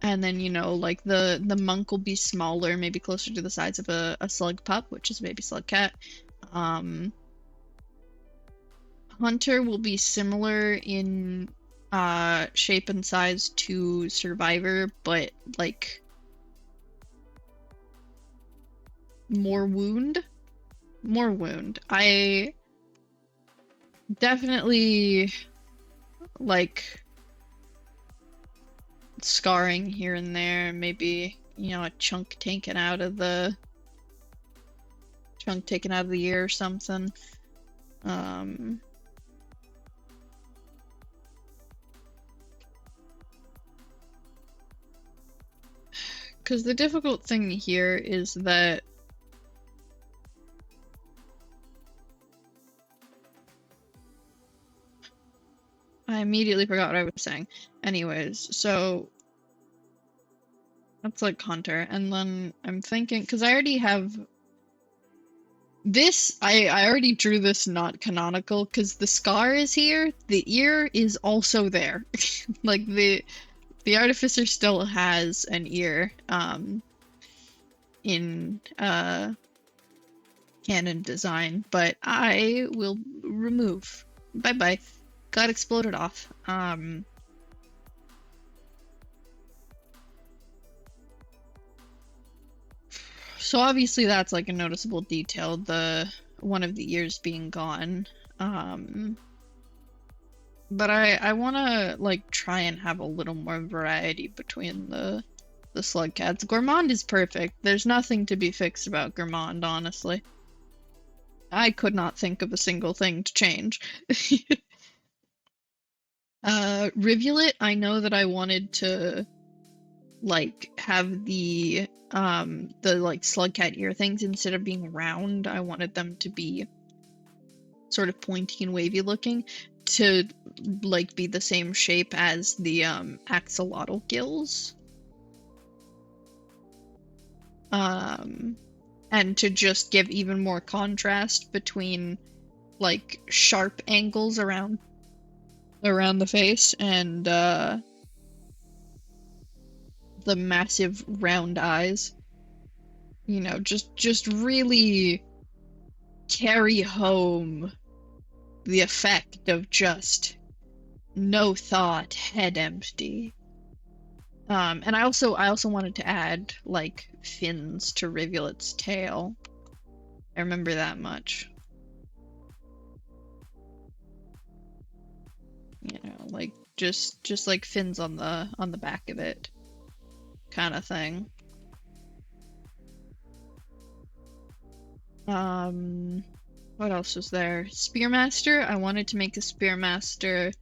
And then, you know, like the monk will be smaller, maybe closer to the size of a slug pup, which is a baby Slugcat. Hunter will be similar in shape and size to Survivor, but like more wound. more wound. I definitely like scarring here and there, maybe, you know, a chunk taken out of the ear or something. Because the difficult thing here is that I immediately forgot what I was saying. Anyways, so that's like Hunter, and then I'm thinking, because I already have this, I already drew this not canonical, because the scar is here, the ear is also there. Like, the artificer still has an ear, in, canon design, but I will remove. Bye-bye. Got exploded off. So obviously that's like a noticeable detail, the one of the ears being gone. But I want to like try and have a little more variety between the Slugcats. Gourmand is perfect. There's nothing to be fixed about Gourmand, honestly. I could not think of a single thing to change. Rivulet, I know that I wanted to like have the like Slugcat ear things, instead of being round, I wanted them to be sort of pointy and wavy looking, to like be the same shape as the axolotl gills. And to just give even more contrast between like sharp angles around the face and the massive round eyes. You know, just really carry home the effect of just no thought, head empty. And I also wanted to add like fins to Rivulet's tail. I remember that much. You know, like just like fins on the back of it, kind of thing. What else was there? Spearmaster. I wanted to make a Spearmaster,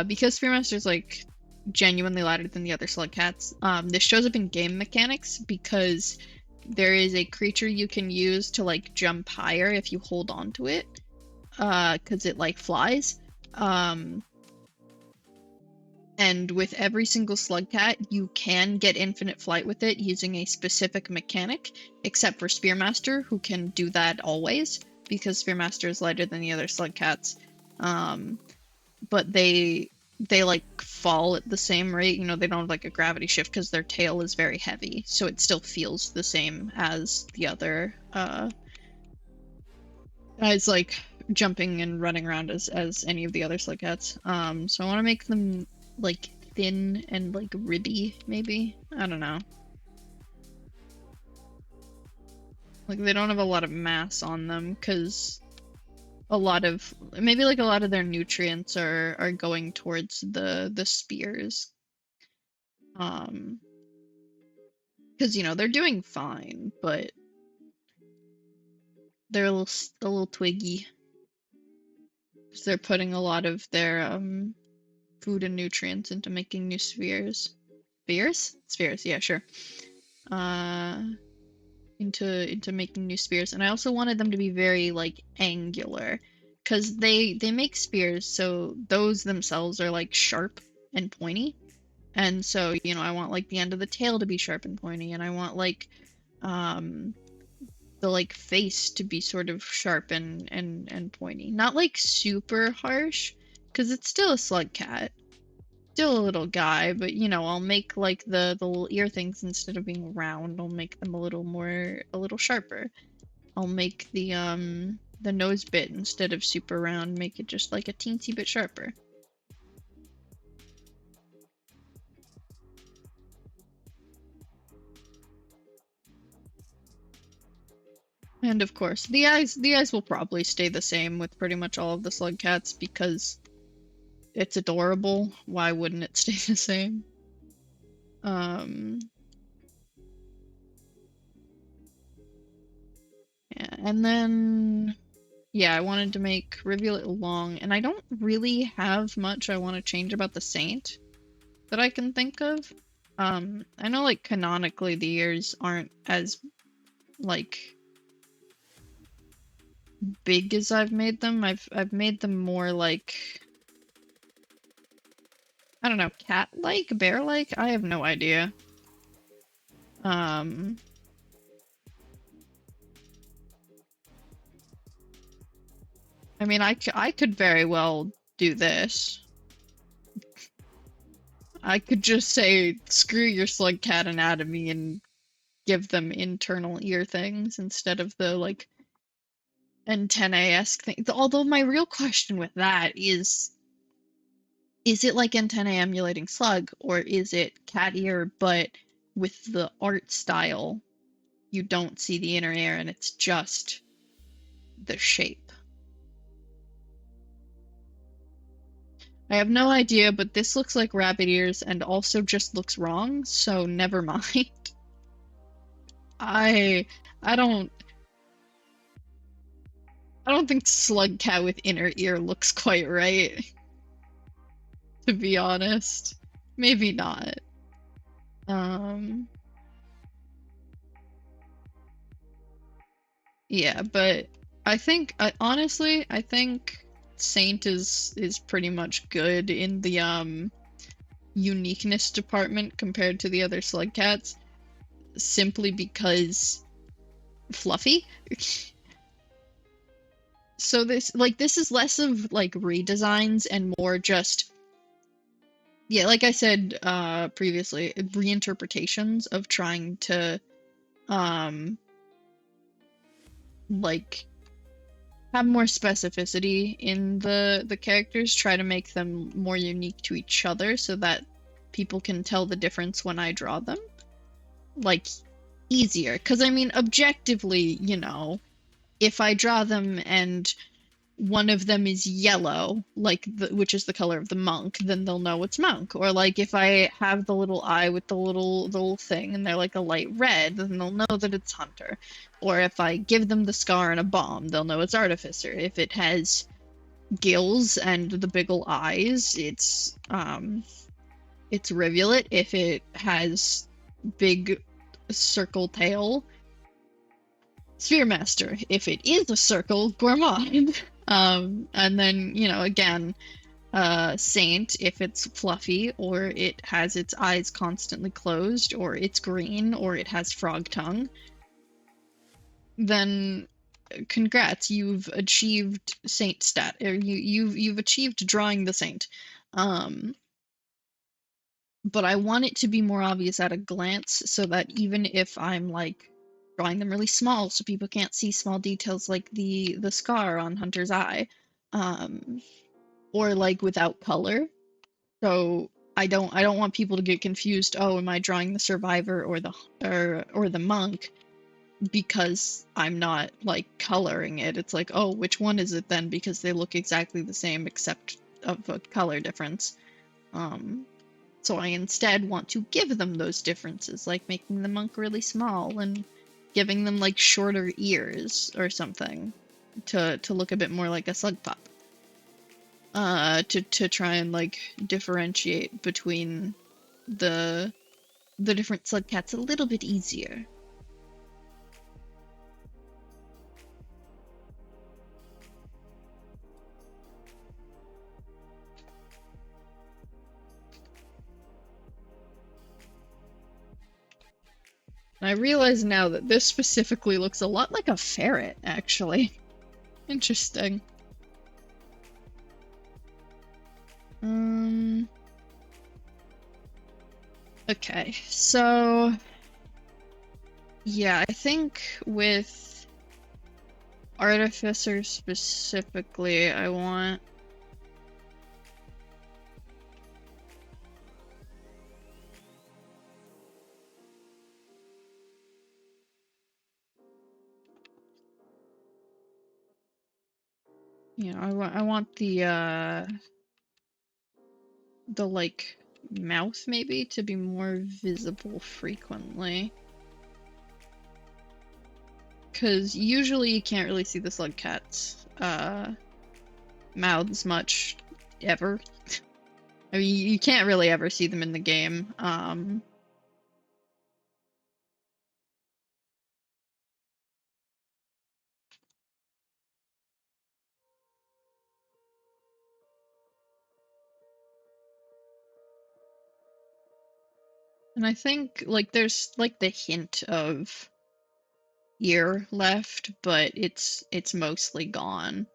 because Spearmaster's like genuinely lighter than the other Slugcats. This shows up in game mechanics because there is a creature you can use to like jump higher if you hold on to it, because it like flies. And with every single Slugcat, you can get infinite flight with it using a specific mechanic, except for Spearmaster, who can do that always, because Spearmaster is lighter than the other Slugcats. But they like fall at the same rate. You know, they don't have like a gravity shift because their tail is very heavy, so it still feels the same as the other, as like jumping and running around as any of the other Slugcats. So I want to make them like thin and like ribby, maybe? I don't know. Like they don't have a lot of mass on them because a lot of their nutrients are going towards the spears. Because you know they're doing fine, but they're a little twiggy. Because they're putting a lot of their food and nutrients into making new spheres. Spheres, yeah, sure. Into making new spears, and I also wanted them to be very like angular, because they make spears, so those themselves are like sharp and pointy, and so you know I want like the end of the tail to be sharp and pointy, and I want like the like face to be sort of sharp and pointy, not like super harsh, because it's still a Slugcat. Still a little guy, but you know, I'll make like the little ear things, instead of being round, I'll make them a little sharper. I'll make the nose bit, instead of super round, make it just like a teensy bit sharper. And of course, the eyes will probably stay the same with pretty much all of the Slugcats because it's adorable. Why wouldn't it stay the same? Yeah, and then yeah, I wanted to make Rivulet long, and I don't really have much I want to change about the Saint that I can think of. I know like canonically the ears aren't as like big as I've made them. I've made them more like I don't know, cat-like, bear-like. I have no idea. Um, I mean, I could very well do this. I could just say, screw your slug cat anatomy and give them internal ear things instead of the, like, antennae-esque thing. Although my real question with that is it like antennae emulating slug, or is it cat ear, but with the art style, you don't see the inner ear and it's just the shape? I have no idea, but this looks like rabbit ears and also just looks wrong, so never mind. I I don't I don't think slug cat with inner ear looks quite right, to be honest. Maybe not. Um yeah, but honestly, I think Saint is pretty much good in the uniqueness department compared to the other slug cats simply because fluffy. So this is less of like redesigns and more just yeah, like I said previously, reinterpretations of trying to um like have more specificity in the characters, try to make them more unique to each other so that people can tell the difference when I draw them. Like easier, because I mean objectively, you know, if I draw them and one of them is yellow, like which is the color of the monk, then they'll know it's monk. Or like if I have the little eye with the little thing and they're like a light red, then they'll know that it's hunter. Or if I give them the scar and a bomb, they'll know it's artificer. If it has gills and the big ol' eyes, it's rivulet. If it has big circle tail, Sphere Master. If it is a circle, gourmand. And then, you know, again, Saint, if it's fluffy, or it has its eyes constantly closed, or it's green, or it has frog tongue, then congrats, you've achieved Saint stat, or you've achieved drawing the Saint. But I want it to be more obvious at a glance so that even if I'm like drawing them really small so people can't see small details like the scar on Hunter's eye, um, or like without color. So I don't want people to get confused, oh, am I drawing the survivor or the monk because I'm not like coloring it. It's like, oh, which one is it then because they look exactly the same except of a color difference. So I instead want to give them those differences, like making the monk really small and giving them like shorter ears or something to look a bit more like a slug pup. To try and like differentiate between the different slug cats a little bit easier. And I realize now that this specifically looks a lot like a ferret, actually. Interesting. Okay, so yeah, I think with artificers specifically, I want You know, I want the like mouth maybe to be more visible frequently. Because usually you can't really see the Slugcats' mouths much ever. I mean, you can't really ever see them in the game. And I think like there's like the hint of ear left, but it's mostly gone.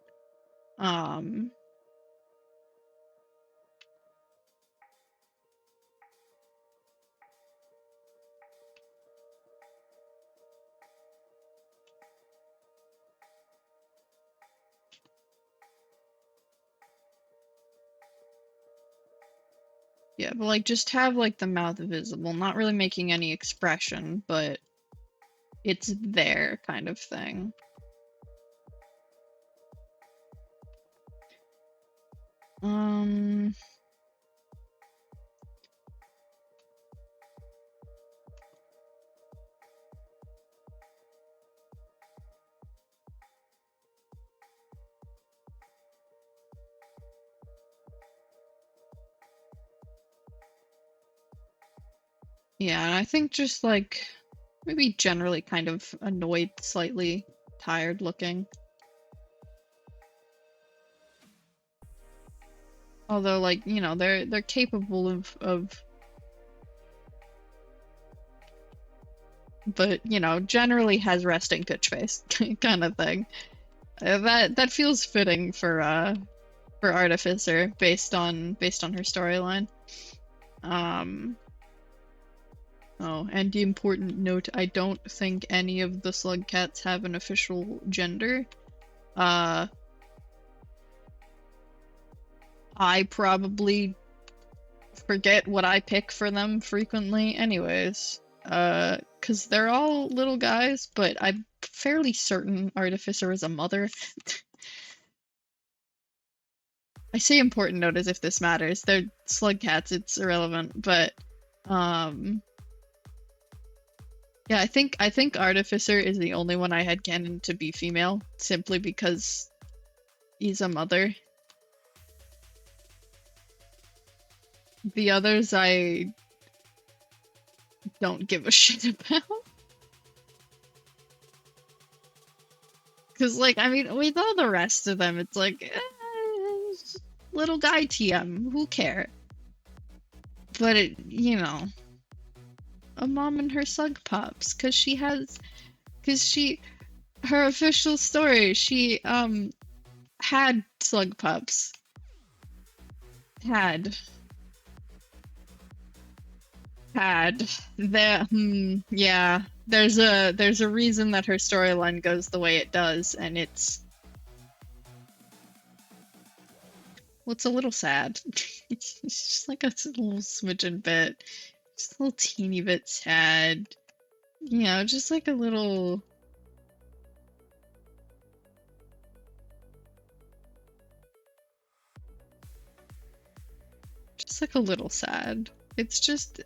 Yeah, but like just have like the mouth visible, not really making any expression, but it's there kind of thing. Yeah, and I think just like maybe generally kind of annoyed, slightly tired looking. Although like, you know, they're capable of but you know, generally has resting bitch face kind of thing. That feels fitting for Artificer based on her storyline. Oh, and the important note, I don't think any of the Slugcats have an official gender. I probably forget what I pick for them frequently anyways. 'Cause they're all little guys, but I'm fairly certain Artificer is a mother. I say important note as if this matters. They're Slugcats, it's irrelevant, but yeah, I think Artificer is the only one I had canon to be female, simply because he's a mother. The others I don't give a shit about. Because, like, I mean, with all the rest of them, it's like, little guy TM, who care? But it, you know, a mom and her slug pups, because her official story, she, had slug pups. Had. Yeah. There's a reason that her storyline goes the way it does, and it's a little sad. It's just like a little smidgen bit, just a little teeny bit sad. You know, just like a little. Just like a little sad. It's just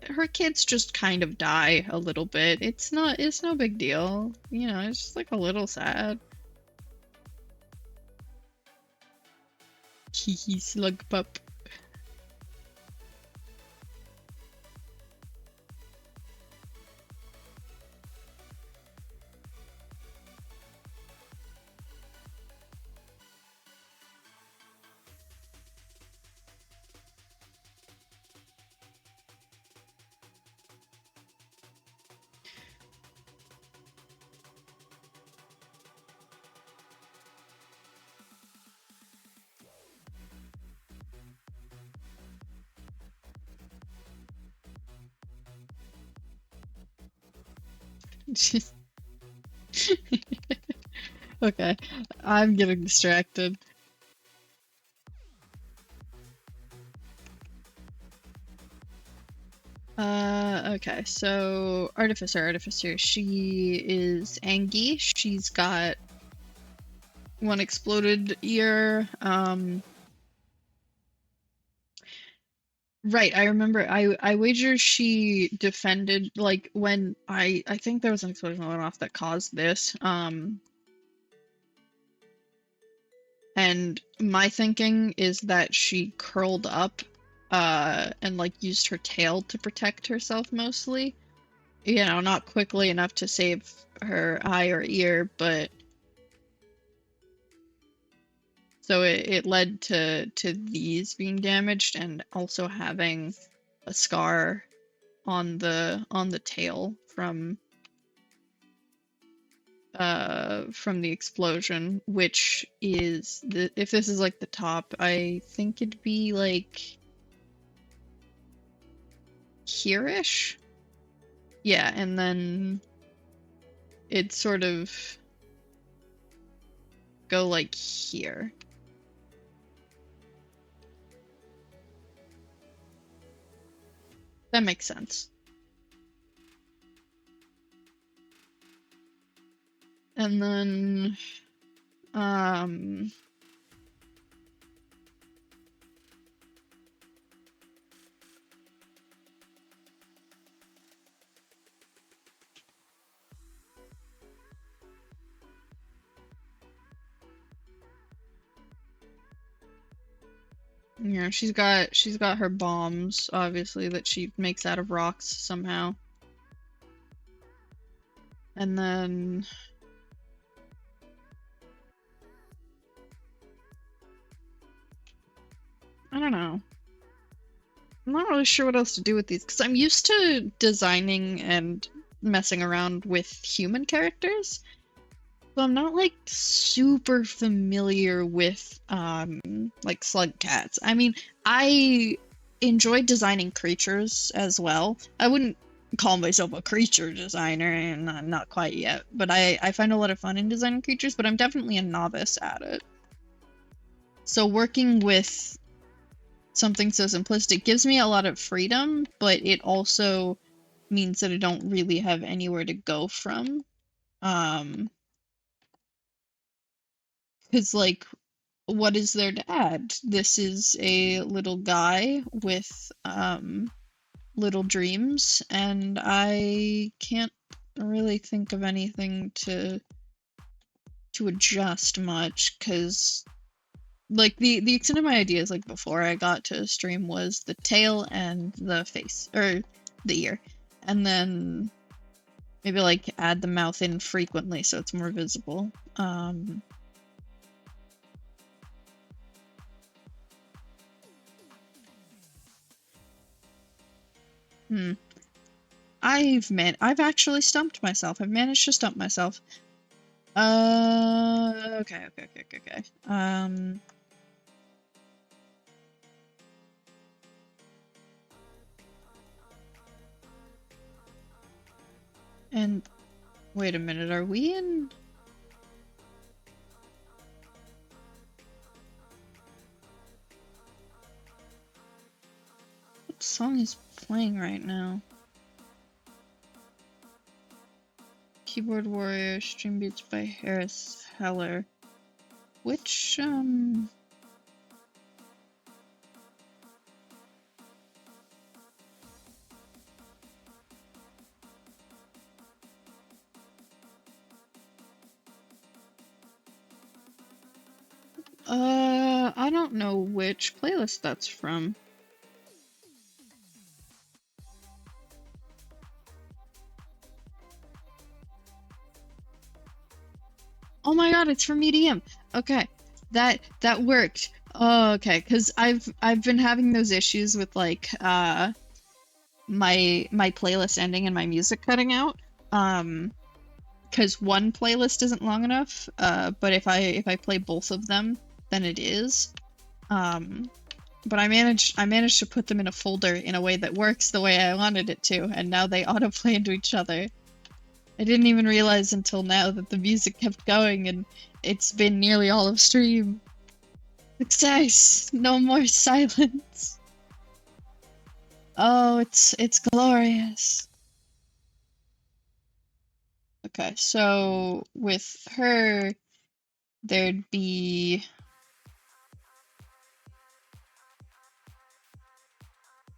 her kids just kind of die a little bit. It's no big deal. You know, it's just like a little sad. Hee slug pup. Okay, I'm getting distracted. Okay, so Artificer, she is Angie. She's got one exploded ear. Right, I remember. I wager she defended like when I think there was an explosion that went off that caused this. And my thinking is that she curled up, and like used her tail to protect herself mostly. You know, not quickly enough to save her eye or ear, but so it led to these being damaged and also having a scar on the tail from the explosion, which is the if this is like the top, I think it'd be like here-ish. Yeah, and then it'd sort of go like here. That makes sense. And then yeah, she's got her bombs, obviously, that she makes out of rocks somehow. And then I don't know. I'm not really sure what else to do with these because I'm used to designing and messing around with human characters. So I'm not like super familiar with like Slugcats. I mean, I enjoy designing creatures as well. I wouldn't call myself a creature designer, and not quite yet, but I find a lot of fun in designing creatures, but I'm definitely a novice at it. So working with something so simplistic gives me a lot of freedom, but it also means that I don't really have anywhere to go from. Because like what is there to add? This is a little guy with little dreams, and I can't really think of anything to adjust much because like the extent of my ideas like before I got to stream was the tail and the face or the ear, and then maybe like add the mouth in frequently so it's more visible. I've actually stumped myself. I've managed to stump myself. Okay. And wait a minute, are we in? What song is playing right now? Keyboard Warrior, Stream Beats by Harris Heller. Which, I don't know which playlist that's from. Oh my god, it's from EDM. Okay, that worked. Oh, okay, because I've been having those issues with like my playlist ending and my music cutting out. Because one playlist isn't long enough. But if I play both of them, then it is. But I managed to put them in a folder in a way that works the way I wanted it to, and now they autoplay into each other. I didn't even realize until now that the music kept going, and it's been nearly all of stream. Success! No more silence. Oh, it's glorious. Okay, so with her, there'd be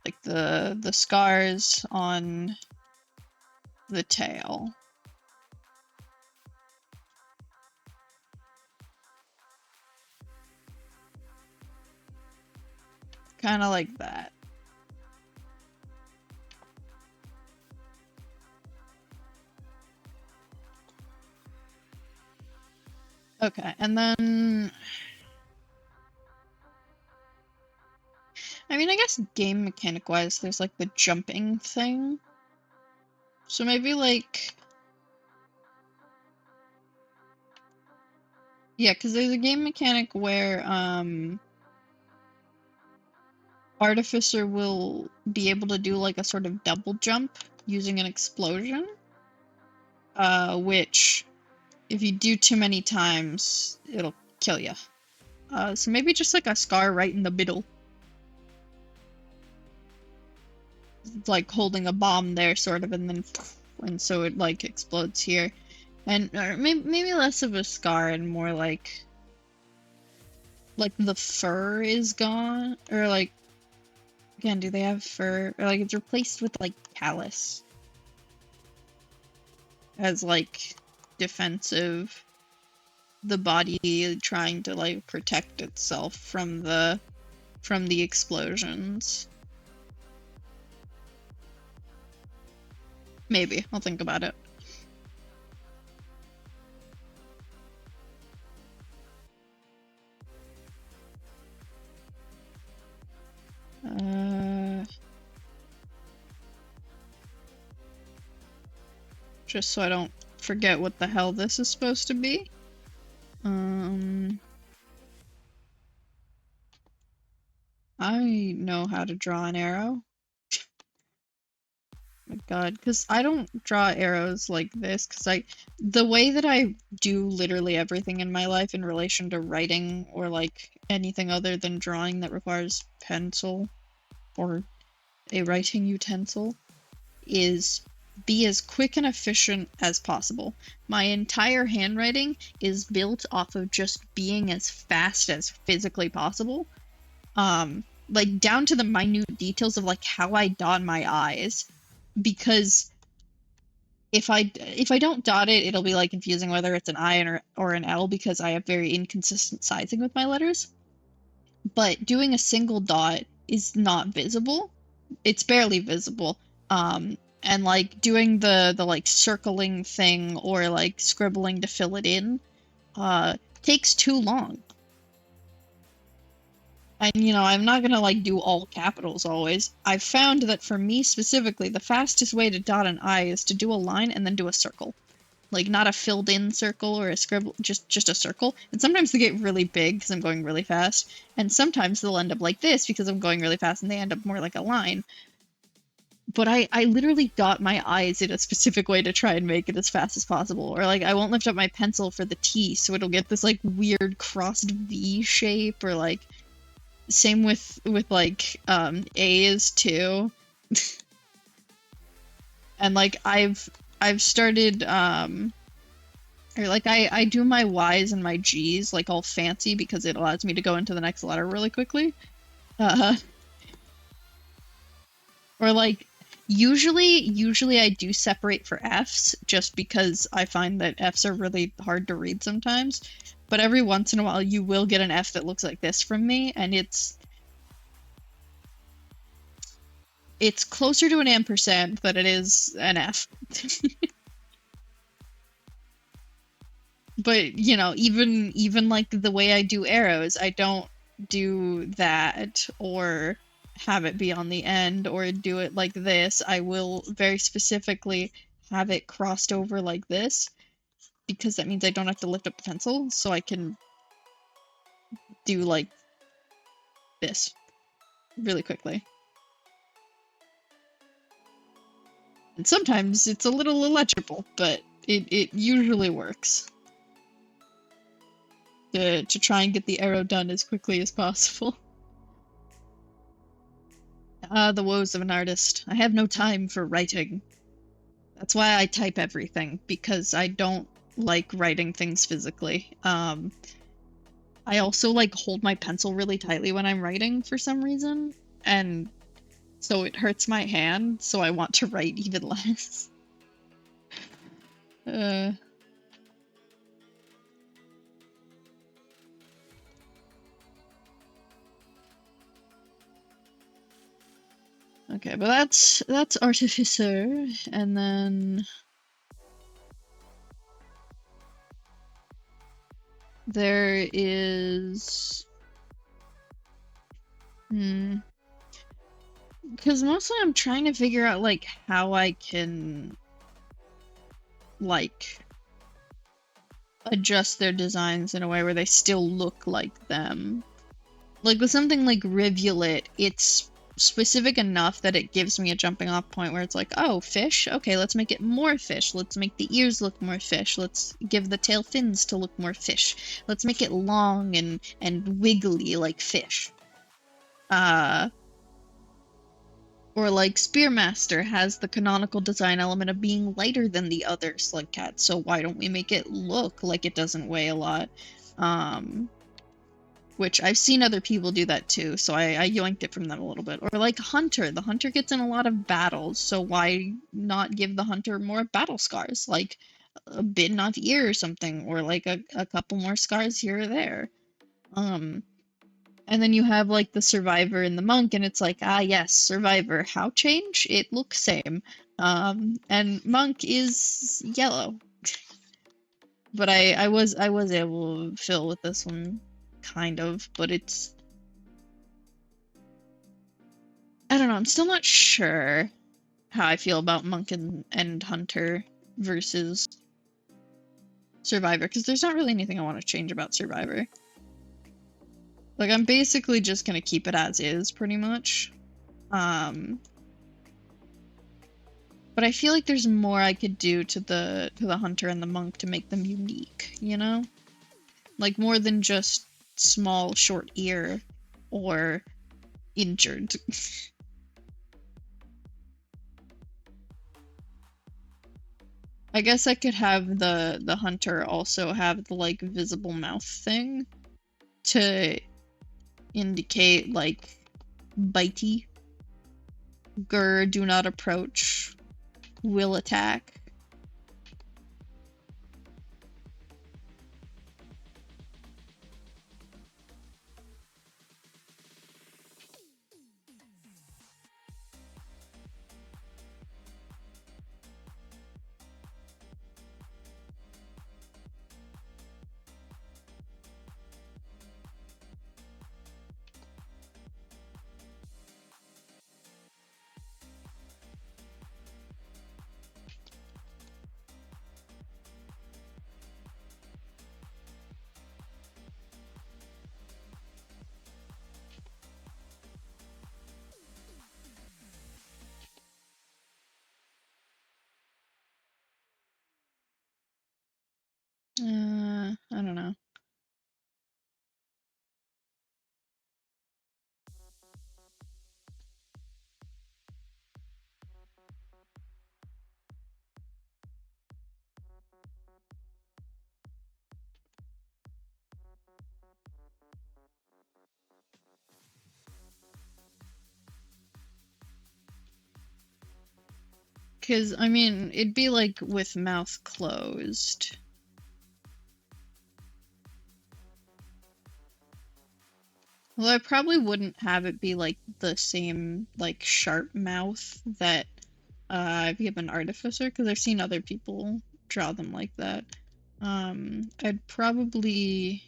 like the scars on the tail. Kind of like that. Okay, and then I mean, I guess game mechanic wise, there's like the jumping thing. So maybe like, yeah, because there's a game mechanic where Artificer will be able to do like a sort of double jump using an explosion, which if you do too many times, it'll kill you. So maybe just like a scar right in the middle. Like holding a bomb there, sort of, and then, and so it like explodes here. And or maybe less of a scar and more like the fur is gone, or like, again, do they have fur? Or like it's replaced with like callus as like defensive, the body trying to like protect itself from the explosions. Maybe I'll think about it. Just so I don't forget what the hell this is supposed to be. I know how to draw an arrow. My God, because I don't draw arrows like this, because the way that I do literally everything in my life in relation to writing or like anything other than drawing that requires pencil or a writing utensil is be as quick and efficient as possible. My entire handwriting is built off of just being as fast as physically possible. Like down to the minute details of like how I dot my I's, because if I don't dot it, it'll be like confusing whether it's an I or an L, because I have very inconsistent sizing with my letters. But doing a single dot is not visible. It's barely visible. And like doing the like circling thing or like scribbling to fill it in takes too long. And you know, I'm not gonna like do all capitals always. I've found that for me specifically, the fastest way to dot an I is to do a line and then do a circle. Like not a filled in circle or a scribble, just a circle. And sometimes they get really big because I'm going really fast, and sometimes they'll end up like this because I'm going really fast and they end up more like a line. But I literally dot my I's in a specific way to try and make it as fast as possible. Or like I won't lift up my pencil for the T, so it'll get this like weird crossed V shape, or like same with like A's too. And like I've started or like I do my Y's and my G's like all fancy because it allows me to go into the next letter really quickly. Or like usually I do separate for F's just because I find that F's are really hard to read sometimes. But every once in a while you will get an F that looks like this from me, and it's closer to an ampersand than it is an F. But, you know, even like the way I do arrows, I don't do that or have it be on the end or do it like this. I will very specifically have it crossed over like this, because that means I don't have to lift up the pencil, so I can do like this really quickly. And sometimes it's a little illegible, but it usually works to try and get the arrow done as quickly as possible. The woes of an artist. I have no time for writing. That's why I type everything, because I don't like writing things physically. I also like hold my pencil really tightly when I'm writing for some reason, and so it hurts my hand, so I want to write even less. Uh, okay, but that's artificer, and then there is because mostly I'm trying to figure out like how I can like adjust their designs in a way where they still look like them. Like with something like Rivulet, it's specific enough that it gives me a jumping off point where it's like, oh, fish? Okay, let's make it more fish. Let's make the ears look more fish. Let's give the tail fins to look more fish. Let's make it long and wiggly like fish. Or like Spearmaster has the canonical design element of being lighter than the other Slugcats, so why don't we make it look like it doesn't weigh a lot? Which I've seen other people do that too, so I yoinked it from them a little bit. Or like Hunter. The Hunter gets in a lot of battles, so why not give the Hunter more battle scars? Like a bitten off ear or something, or like a couple more scars here or there. And then you have like the Survivor and the Monk, and it's like, ah yes, Survivor, how change? It looks same. And Monk is yellow. But I was able to fill with this one, kind of, but it's I don't know, I'm still not sure how I feel about Monk and Hunter versus Survivor, because there's not really anything I want to change about Survivor. Like, I'm basically just gonna keep it as is, pretty much. But I feel like there's more I could do to the Hunter and the Monk to make them unique, you know? Like, more than just small, short ear, or injured. I guess I could have the Hunter also have the, like, visible mouth thing to indicate, like, bitey. Grr, do not approach. Will attack. I don't know. Because, I mean, it'd be like with mouth closed. Well, I probably wouldn't have it be like the same, like, sharp mouth that I've given Artificer, because I've seen other people draw them like that. I'd probably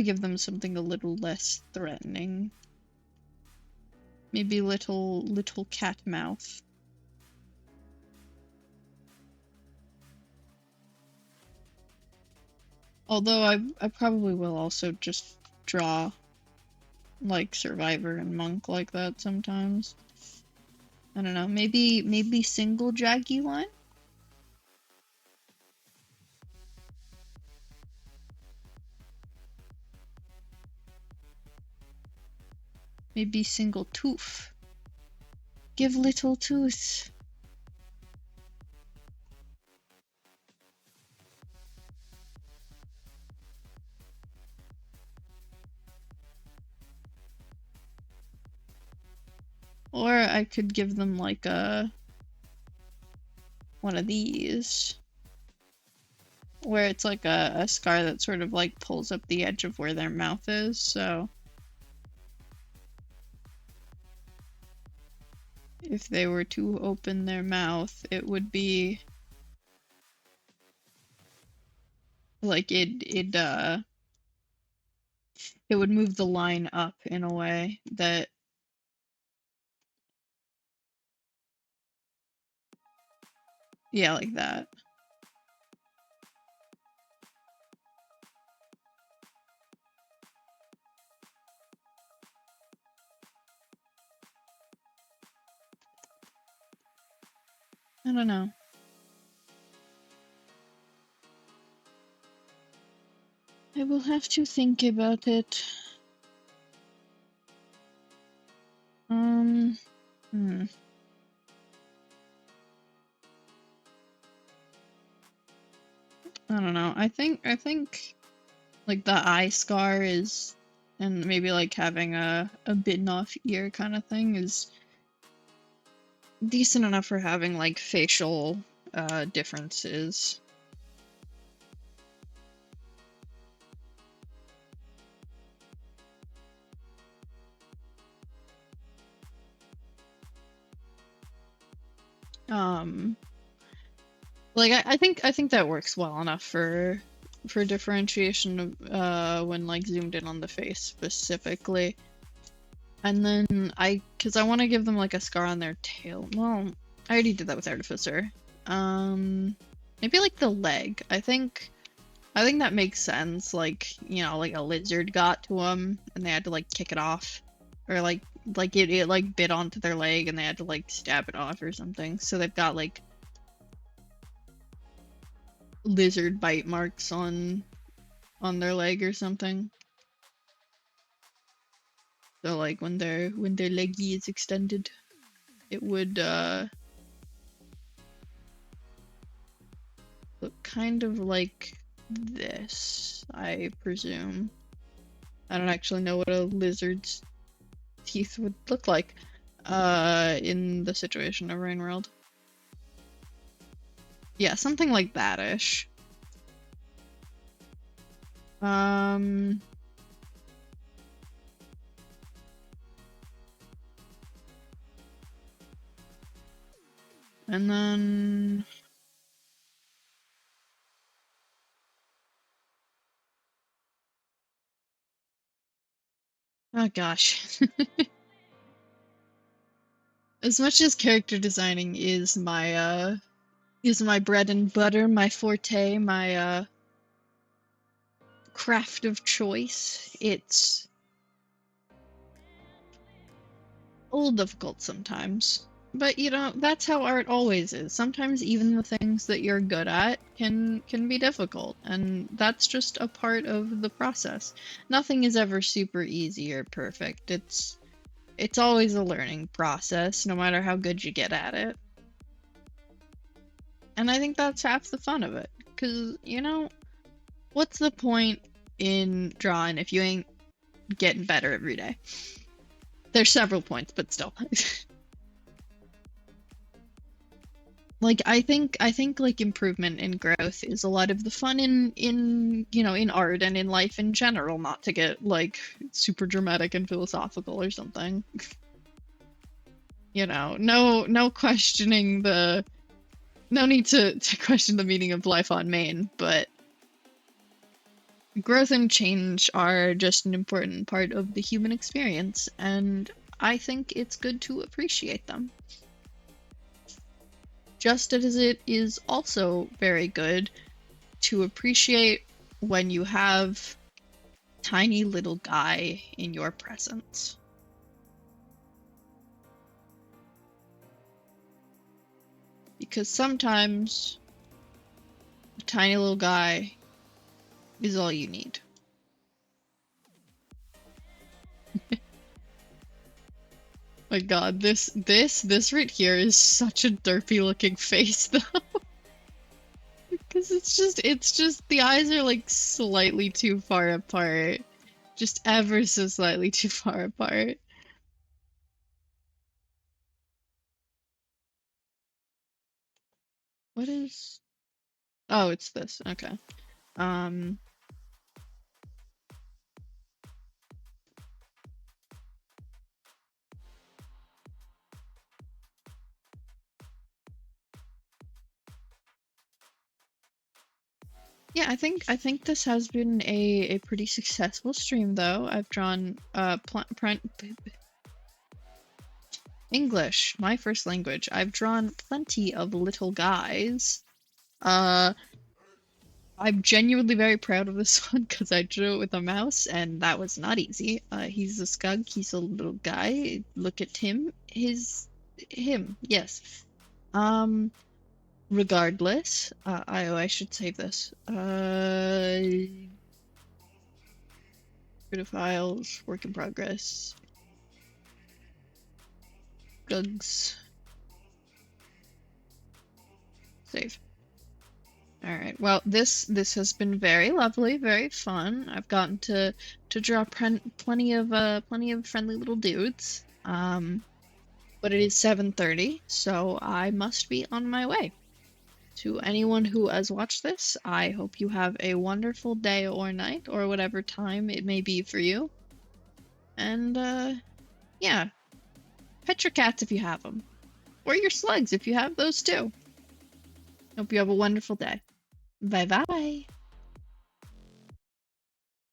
give them something a little less threatening. Maybe little cat mouth. Although I probably will also just draw like Survivor and Monk like that sometimes. I don't know, maybe single jaggy line? Maybe single tooth. Give little tooth. Or I could give them like one of these, where it's like a scar that sort of like pulls up the edge of where their mouth is, so if they were to open their mouth, it would be like it would move the line up in a way that, yeah, like that. I don't know. I will have to think about it. Hmm. I don't know. I think like the eye scar is, and maybe like having a bitten off ear kind of thing is decent enough for having like facial differences. Like I think that works well enough for differentiation of when like zoomed in on the face specifically. And then cause I want to give them like a scar on their tail. Well, I already did that with Artificer. Maybe like the leg. I think that makes sense. Like, you know, like a lizard got to them and they had to like kick it off, or like it like bit onto their leg and they had to like stab it off or something. So they've got like lizard bite marks on their leg or something. So like when their leggy is extended, it would look kind of like this, I presume. I don't actually know what a lizard's teeth would look like in the situation of Rain World. Yeah, something like that-ish. And then oh gosh. As much as character designing is my bread and butter, my forte, my craft of choice, it's a little difficult sometimes. But you know, that's how art always is. Sometimes even the things that you're good at can be difficult, and that's just a part of the process. Nothing is ever super easy or perfect. It's always a learning process, no matter how good you get at it. And I think that's half the fun of it. Cause, you know, what's the point in drawing if you ain't getting better every day? There's several points, but still. Like I think like improvement and growth is a lot of the fun in you know, in art and in life in general, not to get like super dramatic and philosophical or something. You know, no questioning the no need to question the meaning of life on Maine, but growth and change are just an important part of the human experience, and I think it's good to appreciate them. Just as it is also very good to appreciate when you have tiny little guy in your presence. Because sometimes a tiny little guy is all you need. My god, this right here is such a derpy looking face though. Because it's just the eyes are like slightly too far apart. Just ever so slightly too far apart. What is... Oh, it's this. Okay. Yeah, I think this has been a pretty successful stream though. I've drawn English, my first language. I've drawn plenty of little guys. Uh, I'm genuinely very proud of this one because I drew it with a mouse and that was not easy. He's a scug, he's a little guy. Look at him. Him, yes. Regardless, I should save this. Rid of files, work in progress. Gugs. Save. Alright, well, this has been very lovely, very fun. I've gotten to draw plenty of friendly little dudes. But it is 7:30, so I must be on my way. To anyone who has watched this, I hope you have a wonderful day or night, or whatever time it may be for you. And, yeah. Pet your cats if you have them. Or your slugs if you have those too. Hope you have a wonderful day. Bye-bye.